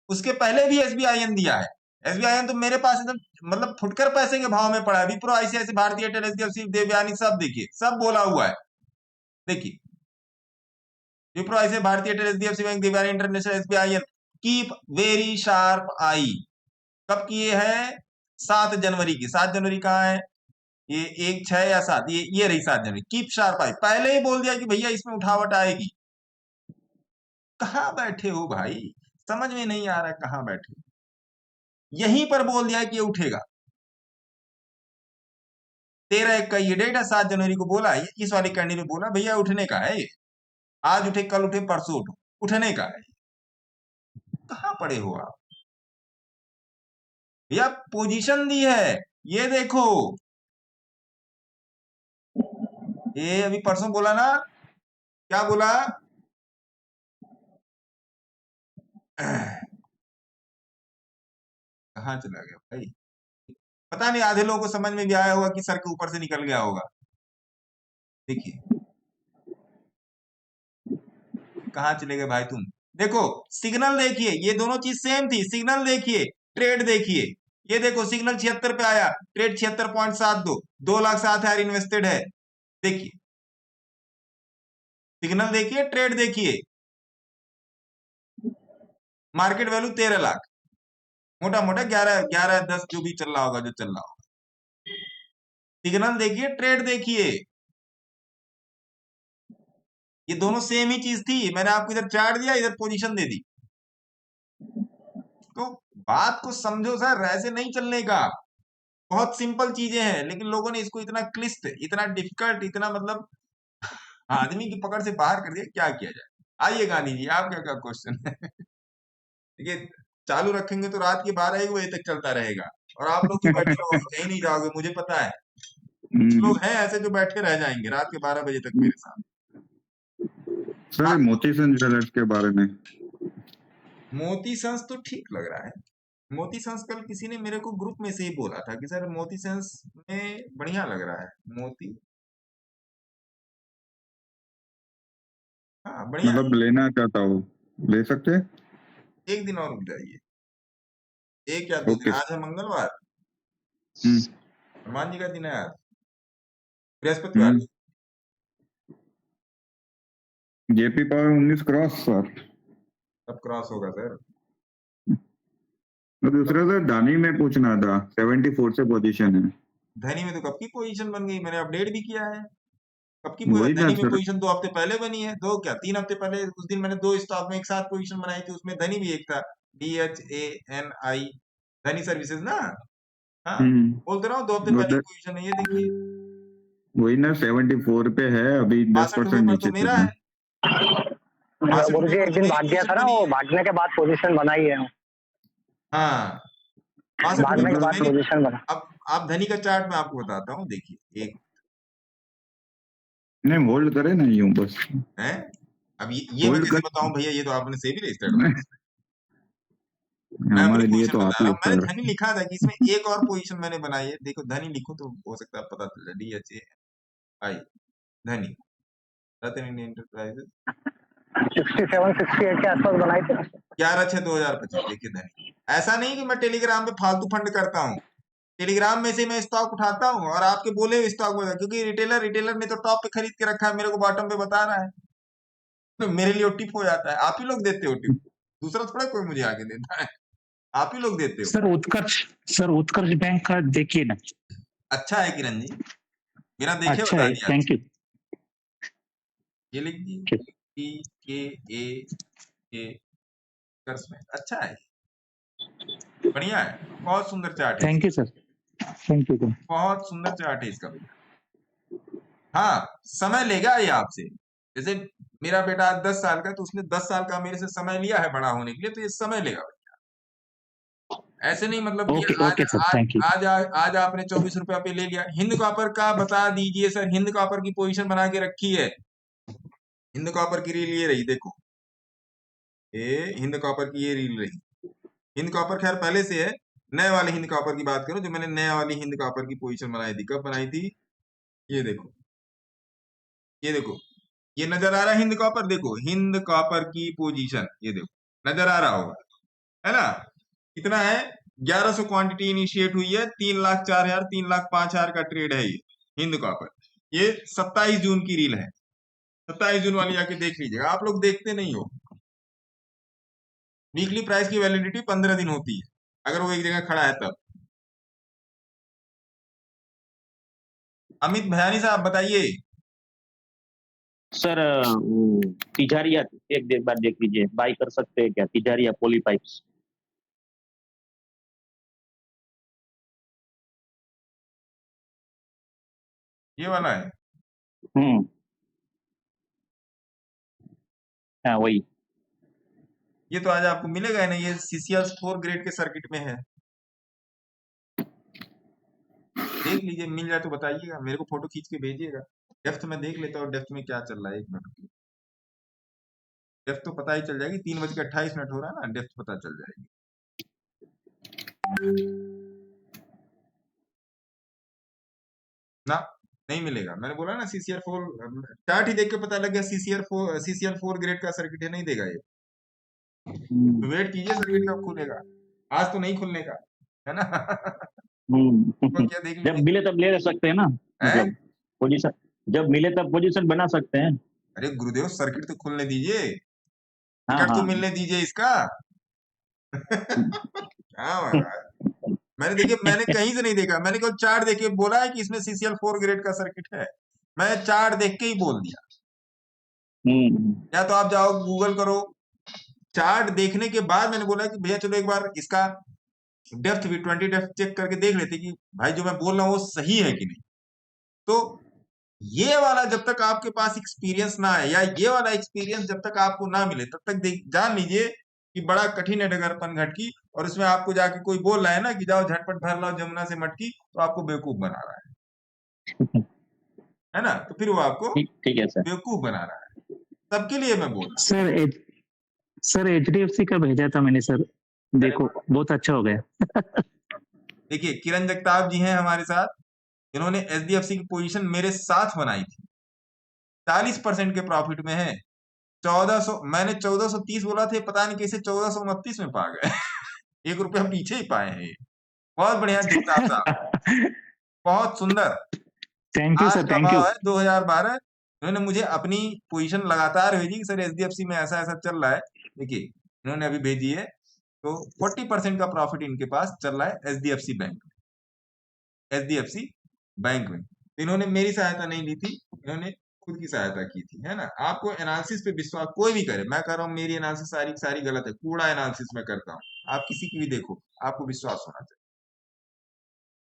उसके पहले भी SBIN दिया है। SBIN तो मेरे पास एकदम मतलब फुटकर पैसे के भाव में पड़ा है। विप्रो, ICICI, भारतीय एयरटेल, SDFC, देवयानी, सब देखिए, सब बोला हुआ है। देखिए Wipro, ICICI, Bharti Airtel, SDFC bank, Devyani international, SBIN keep very sharp eye. कब किए है? 7 जनवरी की। 7 जनवरी कहाँ है? ये 1, 6 या 7, ये रही 7 जनवरी। कीप शार्प आई, पहले ही बोल दिया कि भैया इसमें उठावट आएगी। कहाँ बैठे हो भाई, समझ में नहीं आ रहा है कहाँ बैठे। यहीं पर बोल दिया कि ये उठेगा, 13/1 का ये डेट है, 7 जनवरी को बोला ये, इस वाली कैंडल में बोला भैया उठने का है ये, आज उठे कल उठे परसों उठो, उठने का है। कहाँ पड़े हो आप भैया? पोजीशन दी है, ये देखो, ये अभी परसों बोला ना, क्या बोला? कहाँ चला गया भाई? पता नहीं, आधे लोगों को समझ में भी आया होगा कि सर के ऊपर से निकल गया होगा। देखिए कहाँ चले गए भाई तुम? देखो सिग्नल देखिए, ये दोनों चीज सेम थी। सिग्नल देखिए, ट्रेड देखिए, ये देखो सिग्नल 76 पे आया, ट्रेड 76.72, 2,07,000 इन्वेस्टेड है। देखिए सिग्नल देखिए, ट्रेड देखिए, मार्केट वैल्यू 13 लाख, मोटा मोटा 11-10 जो भी चल रहा होगा, जो चल रहा होगा। सिग्नल देखिए, ट्रेड देखिए, ये दोनों सेम ही चीज थी। मैंने आपको इधर चार्ट दिया, इधर पोजीशन दे दी। तो बात को समझो सर, ऐसे नहीं चलने का। बहुत सिंपल चीजें हैं, लेकिन लोगों ने इसको इतना क्लिष्ट, इतना डिफिकल्ट, इतना मतलब आदमी की पकड़ से बाहर कर दिया। क्या किया जाए? आइए गांधी जी, आपका क्या क्वेश्चन है? देखिए चालू रखेंगे तो रात के 12-1 बजे तक चलता रहेगा, और आप लोग तो बैठे रहोगे, कहीं नहीं जाओगे, मुझे पता है। कुछ लोग हैं ऐसे जो बैठे रह जाएंगे रात के 12 बजे तक मेरे साथ। सर मोती सन ज्वेलर्स के बारे में, मोती सन्स तो ठीक लग रहा है। मोती सन्स कल किसी ने मेरे को ग्रुप में से ही बोला था कि सर मोती सन्स में बढ़िया लग रहा है। मोती, हाँ बढ़िया। मतलब लेना चाहता हूँ, ले सकते हैं? एक दिन और रुक जाइए, एक या 2 दिन। ओके। आज है मंगलवार, हम्म, हनुमान जी का दिन है आज, बृहस्पतिवार। JP power 19 cross sir. कब क्रॉस होगा सर? और दूसरा सर धानी में पूछना था, 74 से पोजीशन है। धनी में तो कब की पोजीशन बन गई, मैंने अपडेट भी किया है। कब की वही ना धनी में सर। पोजीशन 2 हफ्ते पहले बनी है। 2 क्या 3 हफ्ते पहले, उस दिन मैंने 2 स्टॉक में एक साथ पोजीशन बनाई थी, उसमें धनी भी एक था, DHANI, धनी सर्विसेज ना। हाँ बोलते रहा हूँ, 2 हफ्ते पहले पोजीशन है, ये देखिए। वही ना 74 पे है अभी, 10% तो नीचे मेरा है। गुरुजी एक दिन भाग गया था ना, वो भागने के बाद पोजीशन बनाई है। हाँ भागने के बाद पोजीशन बना। अब आप धनी का चार्ट मैं आपको बताता हूँ, देखिए। एक नहीं होल्ड करे ना यूं बस है। अब ये मैं कैसे बताऊं भैया, ये तो आपने सेबी रजिस्टर्ड बनाया। मैं हमारे अपनी लिए पोजीशन तो आप बता रहा हूँ। लोग मैंने धनी लिखा था कि इसमें एक और पोजीशन मैंने बनाई है। देखो धनी लिखो तो हो सकता है पता चल जाए, DHANI, धनी, रतन इंडियन एंटरप्राइजेज, 67-68 के आसपास बनाई थी। 11/6/2025। देखिए धनी, ऐसा नहीं कि मैं टेलीग्राम पे फालतू फंड करता हूँ। टेलीग्राम में से मैं स्टॉक उठाता हूँ और आपके बोले हुए स्टॉक बता, क्योंकि रिटेलर ने तो टॉप पे खरीद के रखा है, मेरे को बॉटम पे बता रहा है, तो मेरे लिए टिप हो जाता है। आप ही लोग देते हो टिप, दूसरा थोड़ा कोई मुझे आगे देता है, आप ही लोग देते हो। सर उत्कर्ष बैंक का देखिए ना। अच्छा है किरण जी, बिना देखे अच्छा बता है, दिया। Thank you. ये लिख दिए TKA अच्छा है, बढ़िया है, बहुत सुंदर चार्ट है। Thank you sir, thank you. बहुत सुंदर चार्ट है इसका भैया। हाँ समय लेगा ये आपसे। जैसे मेरा बेटा आज 10 साल का, तो उसने 10 साल का मेरे से समय लिया है बड़ा होने के लिए, तो ये समय लेगा भैया। ऐसे नहीं मतलब कि आज आपने 24 रुपया पे ले लिया। हिंद कॉपर का बता दीजिए सर, हिंद कॉपर की पोजीशन बना के रखी है। हिंद कॉपर की रील ये रही, देखो ये हिंद कॉपर की ये रील रही। हिंद कॉपर खैर पहले से है, नए वाले हिंद कॉपर की बात करो, जो मैंने नए वाली हिंद कॉपर की पोजीशन बनाई थी। कब बनाई थी? ये देखो, ये देखो, ये नजर आ रहा है हिंद कॉपर। देखो हिंद कॉपर की पोजीशन, ये देखो नजर आ रहा होगा, है ना? कितना है? 1100 क्वांटिटी इनिशिएट हुई है, 3,04,000 3,05,000 का ट्रेड है ये हिंद कॉपर। ये 27 जून की रील है, 27 जून वाली आके देख लीजिएगा। आप लोग देखते नहीं हो। वीकली प्राइस की वैलिडिटी 15 दिन होती है, अगर वो एक जगह खड़ा है तब। अमित भयानी साहब बताइए। सर तिजारिया एक बार देख लीजिए, बाई कर सकते हैं क्या तिजारिया पॉलीपाइप्स? ये वाला है। हाँ वही। ये तो आज आपको मिलेगा ही नहीं, ये CCL 4 ग्रेड के सर्किट में है। देख लीजिए, मिल जाए तो बताइएगा, मेरे को फोटो खींच के भेजिएगा। डेप्थ में देख लेता हूँ, डेप्थ में क्या चल रहा है। 1 मिनट, डेप्थ तो पता ही चल जाएगी। 3:28 हो रहा है ना, डेप्थ पता चल जाएगी। ना, नहीं मिलेगा। मैंने बोला ना CCL 4, चार्ट ही देख के पता लग गया CCL 4 ग्रेड का सर्किट है, नहीं देगा ये। वेट कीजिए, सर्किट कब खुलेगा। आज तो नहीं खुलने का है ना। तो क्या देख जब लीजिए। मिले तब ले सकते हैं ना, मतलब पोजीशन जब मिले तब पोजीशन बना सकते हैं। अरे गुरुदेव, सर्किट तो खुलने दीजिए, हाँ टिकट तो हाँ मिलने दीजिए इसका। हाँ महाराज, मैंने कहीं से नहीं देखा, मैंने केवल चार्ट देख के बोला है कि इसमें CCL 4 ग्रेड का सर्किट है। मैं चार्ट देख के ही बोल दिया। या तो आप जाओ गूगल करो, चार्ट देखने के बाद मैंने बोला कि भैया चलो एक बार इसका डेप्थ भी 20 डेप्थ चेक करके देख लेते कि भाई जो मैं बोल रहा हूँ वो सही है कि नहीं। तो ये वाला जब तक आपके पास एक्सपीरियंस ना आए, या ये वाला एक्सपीरियंस जब तक आपको ना मिले, तब तक जान लीजिए कि बड़ा कठिन है डगर पनघट की। और इसमें आपको जाके कोई बोल रहा है ना कि जाओ झटपट भर लो जमुना से मटकी, तो आपको बेवकूफ बना रहा है ना। तो फिर वो आपको ठीक है सर। बेवकूफ बना रहा है। सबके लिए मैं बोल रहा सर HDFC का भेजा था मैंने सर, देखो बहुत अच्छा हो गया। देखिए, किरण जगताप जी हैं हमारे साथ, इन्होंने HDFC की पोजीशन मेरे साथ बनाई थी। 40% के प्रॉफिट में है। 1400, मैंने 1430 बोला थे, पता नहीं कैसे 1429 में पा गए। 1 रुपया पीछे ही पाए हैं। बहुत बढ़िया जगताप साहब, बहुत सुंदर। Thank you sir, thank you. 2012 इन्होंने मुझे अपनी पोजीशन लगातार भेजी कि सर HDFC में ऐसा ऐसा चल रहा है। देखिए, इन्होंने अभी भेजी है, तो 40% का प्रॉफिट इनके पास चल रहा है HDFC बैंक में। तो इन्होंने मेरी सहायता नहीं ली थी, इन्होंने खुद की सहायता की थी, है ना। आपको एनालिसिस पे विश्वास कोई भी करे, मैं कह रहा हूँ मेरी एनालिसिस सारी गलत है, कूड़ा एनालिसिस मैं करता हूँ। आप किसी की भी देखो, आपको विश्वास होना चाहिए।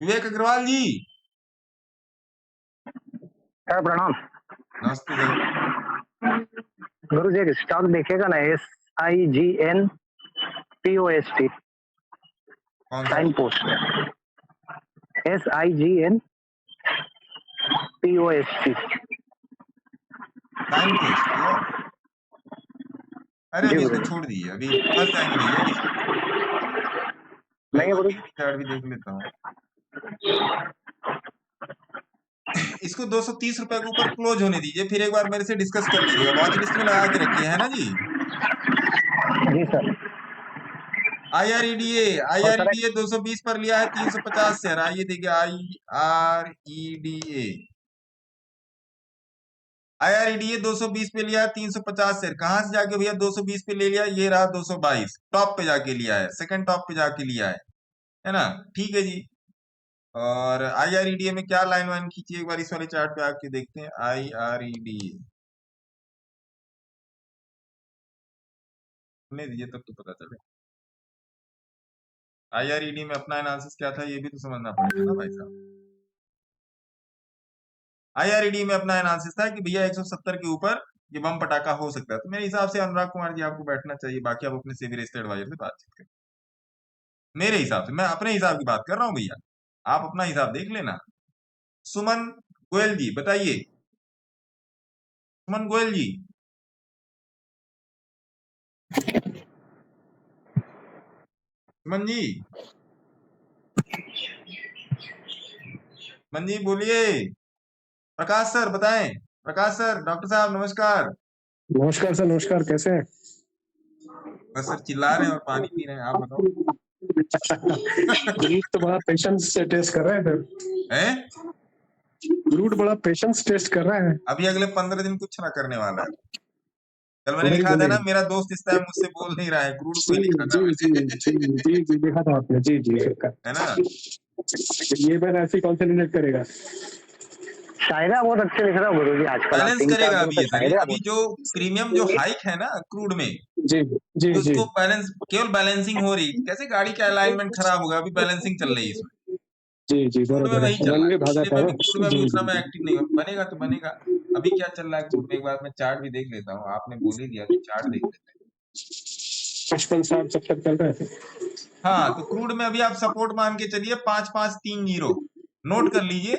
विवेक अग्रवाल जी, प्रणाम। नमस्ते सर। गुरु जी, एक स्टॉक देखिएगा ना, SIGN POST, time post, SIGN POST। Time post, अरे अभी इसको छोड़ दीजिए, अभी फंस जाएंगे भैया। नहीं गुरु, चार्ट भी देख लेता हूँ। इसको 230 रुपए के ऊपर क्लोज होने दीजिए, फिर एक बार मेरे से डिस्कस कर लीजिएगा। वॉच लिस्ट में लगा के रखिए, है ना जी। जी सर। IREDA 220 पर लिया है 350 शेयर। आइए देखिए, IREDA 220 पे लिया है 350 शेयर। कहां से जाके भैया 220 पे ले लिया, ये रहा 222, टॉप पे जाके लिया है, सेकंड टॉप पे जाके लिया है ना। ठीक है जी। और IREDA में क्या लाइन वाइन खींची, एक बार इस वाले चार्ट पे आके देखते हैं। IREDA नहीं दीजिए, तब तो पता चले। IREDA में अपना एनालिसिस क्या था, ये भी तो समझना पड़ेगा ना भाई साहब। IREDA में अपना एनालिसिस था कि भैया 170 के ऊपर ये बम पटाखा हो सकता है। तो मेरे हिसाब से अनुराग कुमार जी आपको बैठना चाहिए, बाकी आप अपने सेबी रजिस्टर्ड एडवाइजर से बातचीत करें। मेरे हिसाब से, मैं अपने हिसाब की बात कर रहा हूँ भैया, आप अपना हिसाब देख लेना। सुमन गोयल जी बताइए, सुमन गोयल जी। सुमन जी बोलिए। प्रकाश सर बताएं। प्रकाश सर, डॉक्टर साहब नमस्कार। नमस्कार सर, नमस्कार, कैसे हैं? बस सर चिल्ला रहे हैं और पानी पी रहे हैं, आप बताओ। ग्रूट तो बड़ा पेशेंस से टेस्ट कर रहे हैं। ग्रूट बड़ा पेशेंस टेस्ट कर रहा है। अभी अगले 15 दिन कुछ ना करने वाला है। कल मैंने लिखा था ना, मेरा दोस्त इस टाइम मुझसे बोल नहीं रहा है, क्रूड पे लिखा था। जी देखा था आपने, जी है ना। ये बैन ऐसी कौन से रिलेट करेगा? शायरा बहुत अच्छे लिख रहा है गुरु जी आजकल। बैलेंस करेगा अभी जो प्रीमियम जो हाइक है ना क्रूड में, जी उसको बैलेंस, केवल बैलेंसिंग हो रही। कैसे गाड़ी का अलाइनमेंट खराब होगा, अभी बैलेंसिंग चल रही है इसमें। जी जी क्रूड में बराबर वही है, चल रहा रन है, भी भागा इसलिए था मैं ना। भी क्रूड में अभी जी उतना मैं जी एक्टिव नहीं हूँ। बनेगा तो बनेगा। अभी क्या चल रहा है क्रूड में, एक बार मैं चार्ट भी देख लेता हूँ, आपने बोल ही दिया तो चार्ट देख लेते हैं। 55-60-70 चल रहा है। हाँ, तो क्रूड में अभी आप सपोर्ट मान के चलिए 5530, नोट कर लीजिए। जी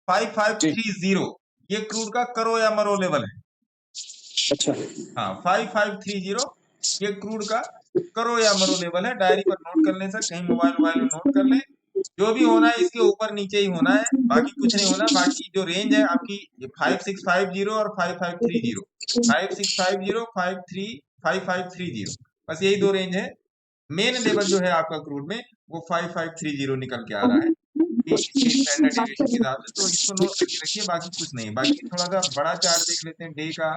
5530 ये क्रूड का करो या मरो लेवल है। अच्छा हाँ, 5530 ये क्रूड का करो या मरो लेवल है। डायरी पर नोट कर लें सर, कहीं मोबाइल में नोट कर लें। जो भी होना है इसके ऊपर नीचे ही होना है, बाकी कुछ नहीं होना। बाकी जो रेंज है आपकी 5650 और 5530, 5650 5530, बस यही दो रेंज है। मेन लेवल जो है आपका क्रूड में वो 5530 निकल के आ रहा है कि इसके स्टैंडर्ड डेविएशन के हिसाब से। तो इसको नोट करके रखिए, बाकी कुछ नहीं। बाकी थोड़ा सा बड़ा चार्ट देख लेते हैं डे का।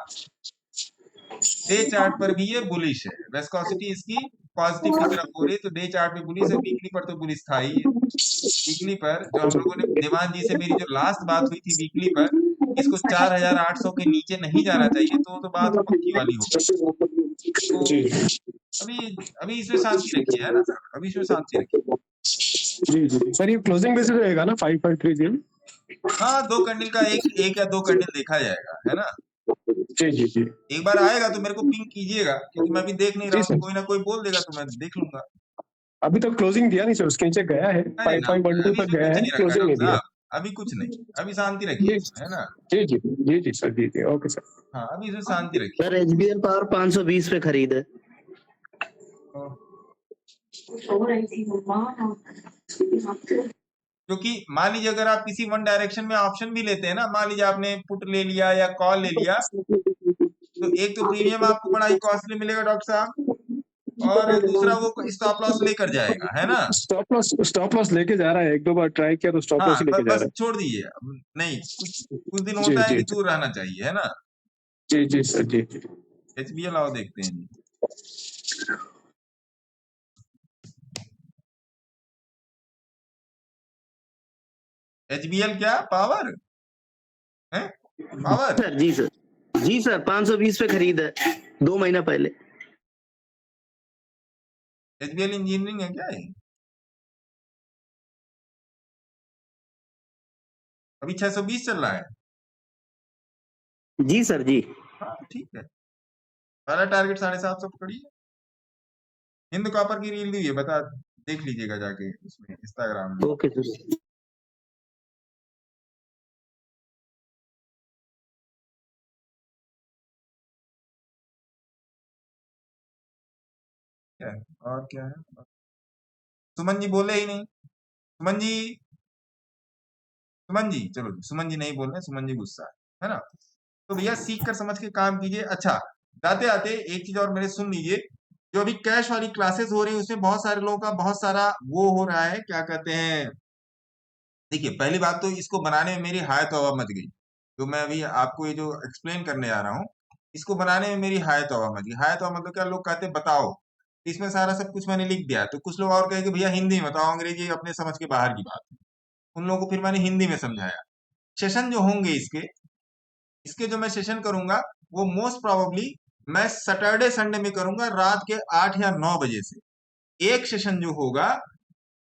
डे चार्ट पर भी ये बुलिश है, वेस्कोसिटी इसकी पॉजिटिव की तरफ हो रही है, तो डे चार्ट पे बुलिश है। वीकली पर तो बुलिश था ही है। वीकली पर जो हम लोगों ने देवान जी से मेरी जो लास्ट बात हुई थी वीकली पर, इसको 4800 के नीचे नहीं जाना चाहिए, तो वो तो बात पक्की वाली हो गई। तो जी अभी अभी इसमें शांति रखिए, है ना सर, अभी इसमें शांति रखिए। जी जी सर, ये क्लोजिंग बेसिस रहेगा ना 5530? हाँ, दो कैंडल का एक या दो कैंडल देखा जाएगा, है ना। जी जी जी एक बार आएगा तो मेरे को पिंग कीजिएगा, क्योंकि मैं भी देख नहीं रहा जी हूँ, तो सर, कोई ना कोई बोल देगा तो मैं देख लूंगा। अभी तक क्लोजिंग दिया नहीं सर, उसके नीचे गया है, अरे ना, 5512 अभी तक इसमें गया कुछ है, नहीं रखा है क्लोजिंग नहीं डॉक्टर दिया। साहब, अभी कुछ नहीं, अभी शांति रखिए जी इसमें, है ना। जी जी सर, जी जी ओके सर। हाँ, अभी इसमें शांति रखिए। सर एचबीएल पावर 520 पे खरीद है। क्योंकि मान लीजिए अगर आप किसी वन डायरेक्शन में ऑप्शन भी लेते हैं ना, मान लीजिए आपने पुट ले लिया या कॉल ले लिया, तो एक तो प्रीमियम आपको बड़ा ही कॉस्टली मिलेगा डॉक्टर साहब, और दूसरा वो स्टॉप लॉस लेकर जाएगा, है ना। स्टॉप लॉस लेके जा रहा है, एक दो बार ट्राई किया तो स्टॉप हाँ, लॉस ही लेके जा बस रहा छोड़ दीजिए। अब नहीं, कुछ दिन है। होता है जी कि जी दूर रहना चाहिए, है ना। जी सर, जी जी एचबीएल आओ देखते हैं जी। एचबीएल क्या पावर है, पावर। सर जी सर 520 पे खरीद है 2 महीना पहले। एचबीएल इंजीनियरिंग है क्या ये? अभी 620 चल रहा है। जी सर जी। हाँ, ठीक है। पहला टारगेट 750 पकड़िए। हिंद कॉपर की रील दी है, बता देख लीजिएगा जाके उसमें इंस्टाग्राम में। Okay sir. क्या है और क्या है? सुमन जी बोले ही नहीं। सुमन जी, सुमन जी, चलो जी, सुमन जी नहीं बोल रहे, सुमन जी गुस्सा है ना। तो भैया सीख कर समझ के काम कीजिए। अच्छा, जाते आते एक चीज और मेरे सुन लीजिए। जो अभी कैश वाली क्लासेस हो रही है उसमें बहुत सारे लोगों का बहुत सारा वो हो रहा है, क्या कहते हैं। देखिए, पहली बात तो इसको बनाने में मेरी हाय तौबा मच गई। जो मैं अभी आपको ये जो एक्सप्लेन करने जा रहा हूँ, इसको बनाने में मेरी हाय तौबा मच गई। हाय तौबा मतलब क्या, लोग कहते हैं बताओ, तो इसमें सारा सब कुछ मैंने लिख दिया। तो कुछ लोग और कहे कि भैया हिंदी में बताओ, अंग्रेजी अपने समझ के बाहर की बात है। उन लोगों को फिर मैंने हिंदी में समझाया। सेशन जो होंगे इसके इसके जो मैं सेशन करूंगा वो मोस्ट प्रोबेबली मैं सैटरडे संडे में करूंगा, रात के 8 या 9 बजे से। एक सेशन जो होगा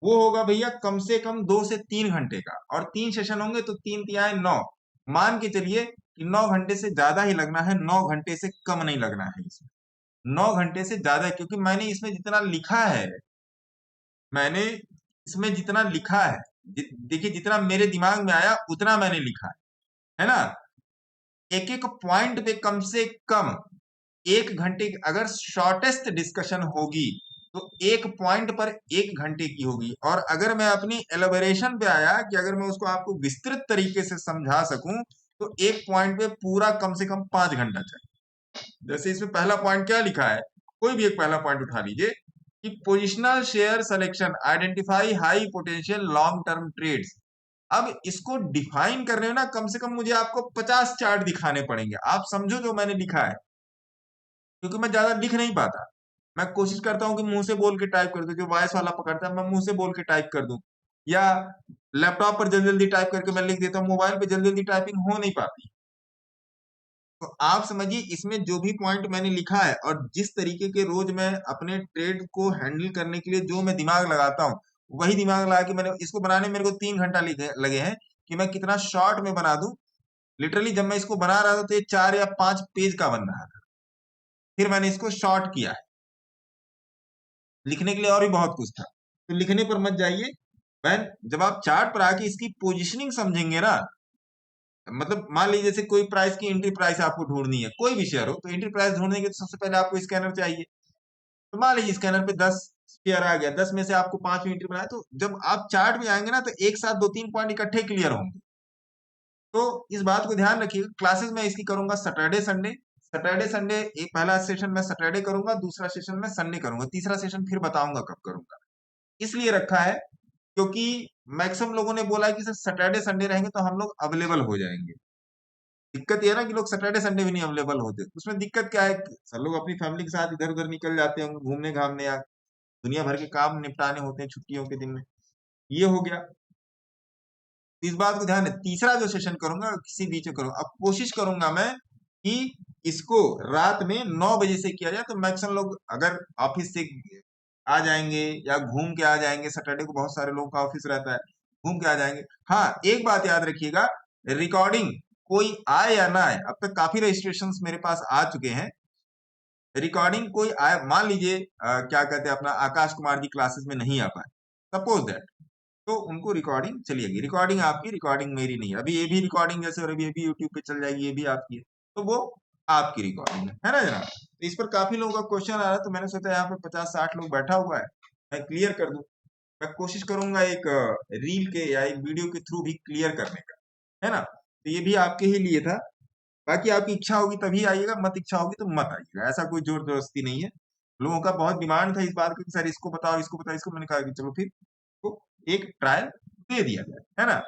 वो होगा भैया कम से कम 2 से 3 घंटे का, और 3 सेशन होंगे तो 3 तिहाई 9, मान के चलिए कि 9 घंटे से ज्यादा ही लगना है, 9 घंटे से कम नहीं लगना है इसमें। 9 घंटे से ज्यादा, क्योंकि मैंने इसमें जितना लिखा है, मैंने इसमें जितना लिखा है, देखिए जितना मेरे दिमाग में आया उतना मैंने लिखा है ना। एक एक पॉइंट पे कम से कम 1 घंटे की अगर शॉर्टेस्ट डिस्कशन होगी तो एक पॉइंट पर 1 घंटे की होगी। और अगर मैं अपनी एलोबरेशन पे आया कि अगर मैं उसको आपको विस्तृत तरीके से समझा सकूं तो एक पॉइंट पे पूरा कम से कम 5 घंटा चाहिए। जैसे इसमें पहला पॉइंट क्या लिखा है, कोई भी एक पहला पॉइंट उठा लीजिए कि positional share selection, identify high potential long term trades. अब इसको डिफाइन करने में ना कम से कम मुझे आपको 50 चार्ट दिखाने पड़ेंगे। आप समझो जो मैंने लिखा है, क्योंकि मैं ज्यादा लिख नहीं पाता। मैं कोशिश करता हूं कि मुंह से बोल के टाइप कर दूं, जो वॉइस वाला पकड़ता है मैं मुंह से बोल के टाइप कर दूं, या लैपटॉप पर जल्दी जल्दी टाइप करके मैं लिख देता हूं। मोबाइल पे जल्दी जल्दी टाइपिंग हो नहीं पाती। तो आप समझिए इसमें जो भी पॉइंट मैंने लिखा है और जिस तरीके के रोज मैं अपने ट्रेड को हैंडल करने के लिए जो मैं दिमाग लगाता हूं, वही दिमाग लगा कि मैंने इसको बनाने में मेरे को 3 घंटा लगे हैं कि मैं कितना शॉर्ट में बना दूं। लिटरली जब मैं इसको बना रहा था तो ये 4 या 5 पेज का बन रहा था, फिर मैंने इसको शॉर्ट किया है। लिखने के लिए और भी बहुत कुछ था, तो लिखने पर मत जाइए। जब आप चार्ट पर आके इसकी पोजिशनिंग समझेंगे ना, मतलब मान लीजिए जैसे कोई प्राइस की एंट्री प्राइस आपको ढूंढनी है, कोई भी शेयर हो, तो एंट्री प्राइस ढूंढने के तो सबसे पहले आपको स्कैनर चाहिए। तो मान लीजिए स्कैनर पे 10 शेयर आ गया, 10 में से आपको 5 एंट्री बनाए, तो जब आप चार्ट में आएंगे ना तो एक साथ 2-3 पॉइंट इकट्ठे क्लियर होंगे। तो इस बात को ध्यान रखिएगा। क्लासेस में इसकी करूंगा सैटरडे संडे। एक पहला सेशन मैं सैटरडे करूंगा, दूसरा सेशन मैं संडे करूंगा, तीसरा सेशन फिर बताऊंगा कब करूंगा। इसलिए रखा है क्योंकि मैक्सिमम लोगों ने बोला है कि सर सैटरडे संडे रहेंगे तो हम लोग अवेलेबल हो जाएंगे। दिक्कत यह ना कि लोग सैटरडे संडे भी नहीं अवेलेबल होते। उसमें दिक्कत क्या है, सब लोग अपनी फैमिली के साथ इधर उधर निकल जाते होंगे घूमने घामने, या दुनिया भर के काम निपटाने होते हैं छुट्टियों के दिन में। ये हो गया, इस बात को ध्यान है। तीसरा जो सेशन करूंगा किसी बीच में करूंगा। अब कोशिश करूंगा मैं कि इसको रात में 9 बजे से किया जाए, तो मैक्सिमम लोग अगर ऑफिस से आ जाएंगे या घूम के आ जाएंगे, सैटरडे को बहुत सारे लोगों का ऑफिस रहता है, घूम के आ जाएंगे। हाँ, एक बात याद रखिएगा, रिकॉर्डिंग कोई आए या ना आए, अब तक काफी रजिस्ट्रेशंस मेरे पास आ चुके हैं। रिकॉर्डिंग कोई आए, मान लीजिए क्या कहते हैं अपना आकाश कुमार की क्लासेस में नहीं आ पाए, सपोज दैट, तो उनको रिकॉर्डिंग चलिएगी। रिकॉर्डिंग आपकी, रिकॉर्डिंग मेरी नहीं है। अभी ये भी रिकॉर्डिंग जैसे, और अभी ये भी यूट्यूब पे चल जाएगी, ये भी आपकी है, तो वो आपकी रिकॉर्डिंग है ना जनाब। तो इस पर काफी लोगों का क्वेश्चन आ रहा है, तो मैंने सोचा यहाँ पे 50-60 लोग बैठा हुआ है, मैं क्लियर कर दूं। मैं कोशिश करूंगा एक रील के या एक वीडियो के थ्रू भी क्लियर करने का, है ना। तो ये भी आपके ही लिए था। बाकी आपकी इच्छा होगी तभी आइएगा, मत इच्छा होगी तो मत आइएगा, ऐसा कोई जोर जबरदस्ती नहीं है। लोगों का बहुत डिमांड था इस बात की, सर इसको बताओ, इसको बताओ, इसको। मैंने कहा कि चलो फिर तो एक ट्रायल दे दिया जाए, है ना।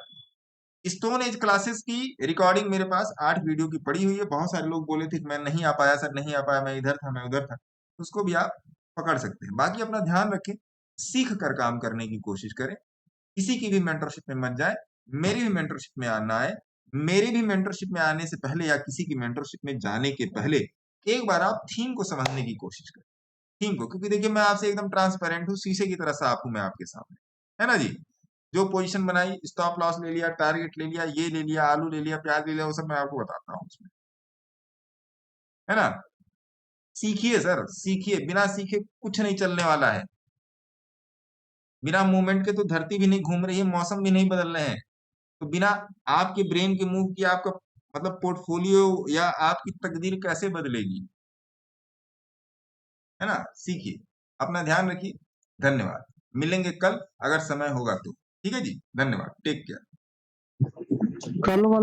स्टोन एज क्लासेस की रिकॉर्डिंग मेरे पास 8 वीडियो की पड़ी हुई है। बहुत सारे लोग बोले थे कि मैं नहीं आ पाया सर, नहीं आ पाया, मैं इधर था, मैं उधर था, उसको भी आप पकड़ सकते हैं। बाकी अपना ध्यान रखें, सीख कर काम करने की कोशिश करें, किसी की भी मेंटरशिप में मत जाए, मेरी भी मेंटरशिप में आना है। मेरी भी मेंटरशिप में आने से पहले या किसी की मेंटरशिप में जाने के पहले एक बार आप थीम को समझने की कोशिश करें, थीम को। क्योंकि देखिए मैं आपसे एकदम ट्रांसपेरेंट हूँ, शीशे की तरह साफ हूं मैं आपके सामने, है ना जी। जो पोजीशन बनाई, स्टॉप लॉस ले लिया, टारगेट ले लिया, ये ले लिया, आलू ले लिया, प्याज ले लिया, वो सब मैं आपको बताता हूँ उसमें, है ना। सीखिए सर, सीखिए, बिना सीखे कुछ नहीं चलने वाला है। बिना मूवमेंट के तो धरती भी नहीं घूम रही है, मौसम भी नहीं बदल रहे हैं। तो बिना आपके ब्रेन के मूव किए आपका मतलब पोर्टफोलियो या आपकी तकदीर कैसे बदलेगी, है ना। सीखिए, अपना ध्यान रखिए। धन्यवाद, मिलेंगे कल अगर समय होगा तो, ठीक है जी। धन्यवाद, टेक केयर। कल वाला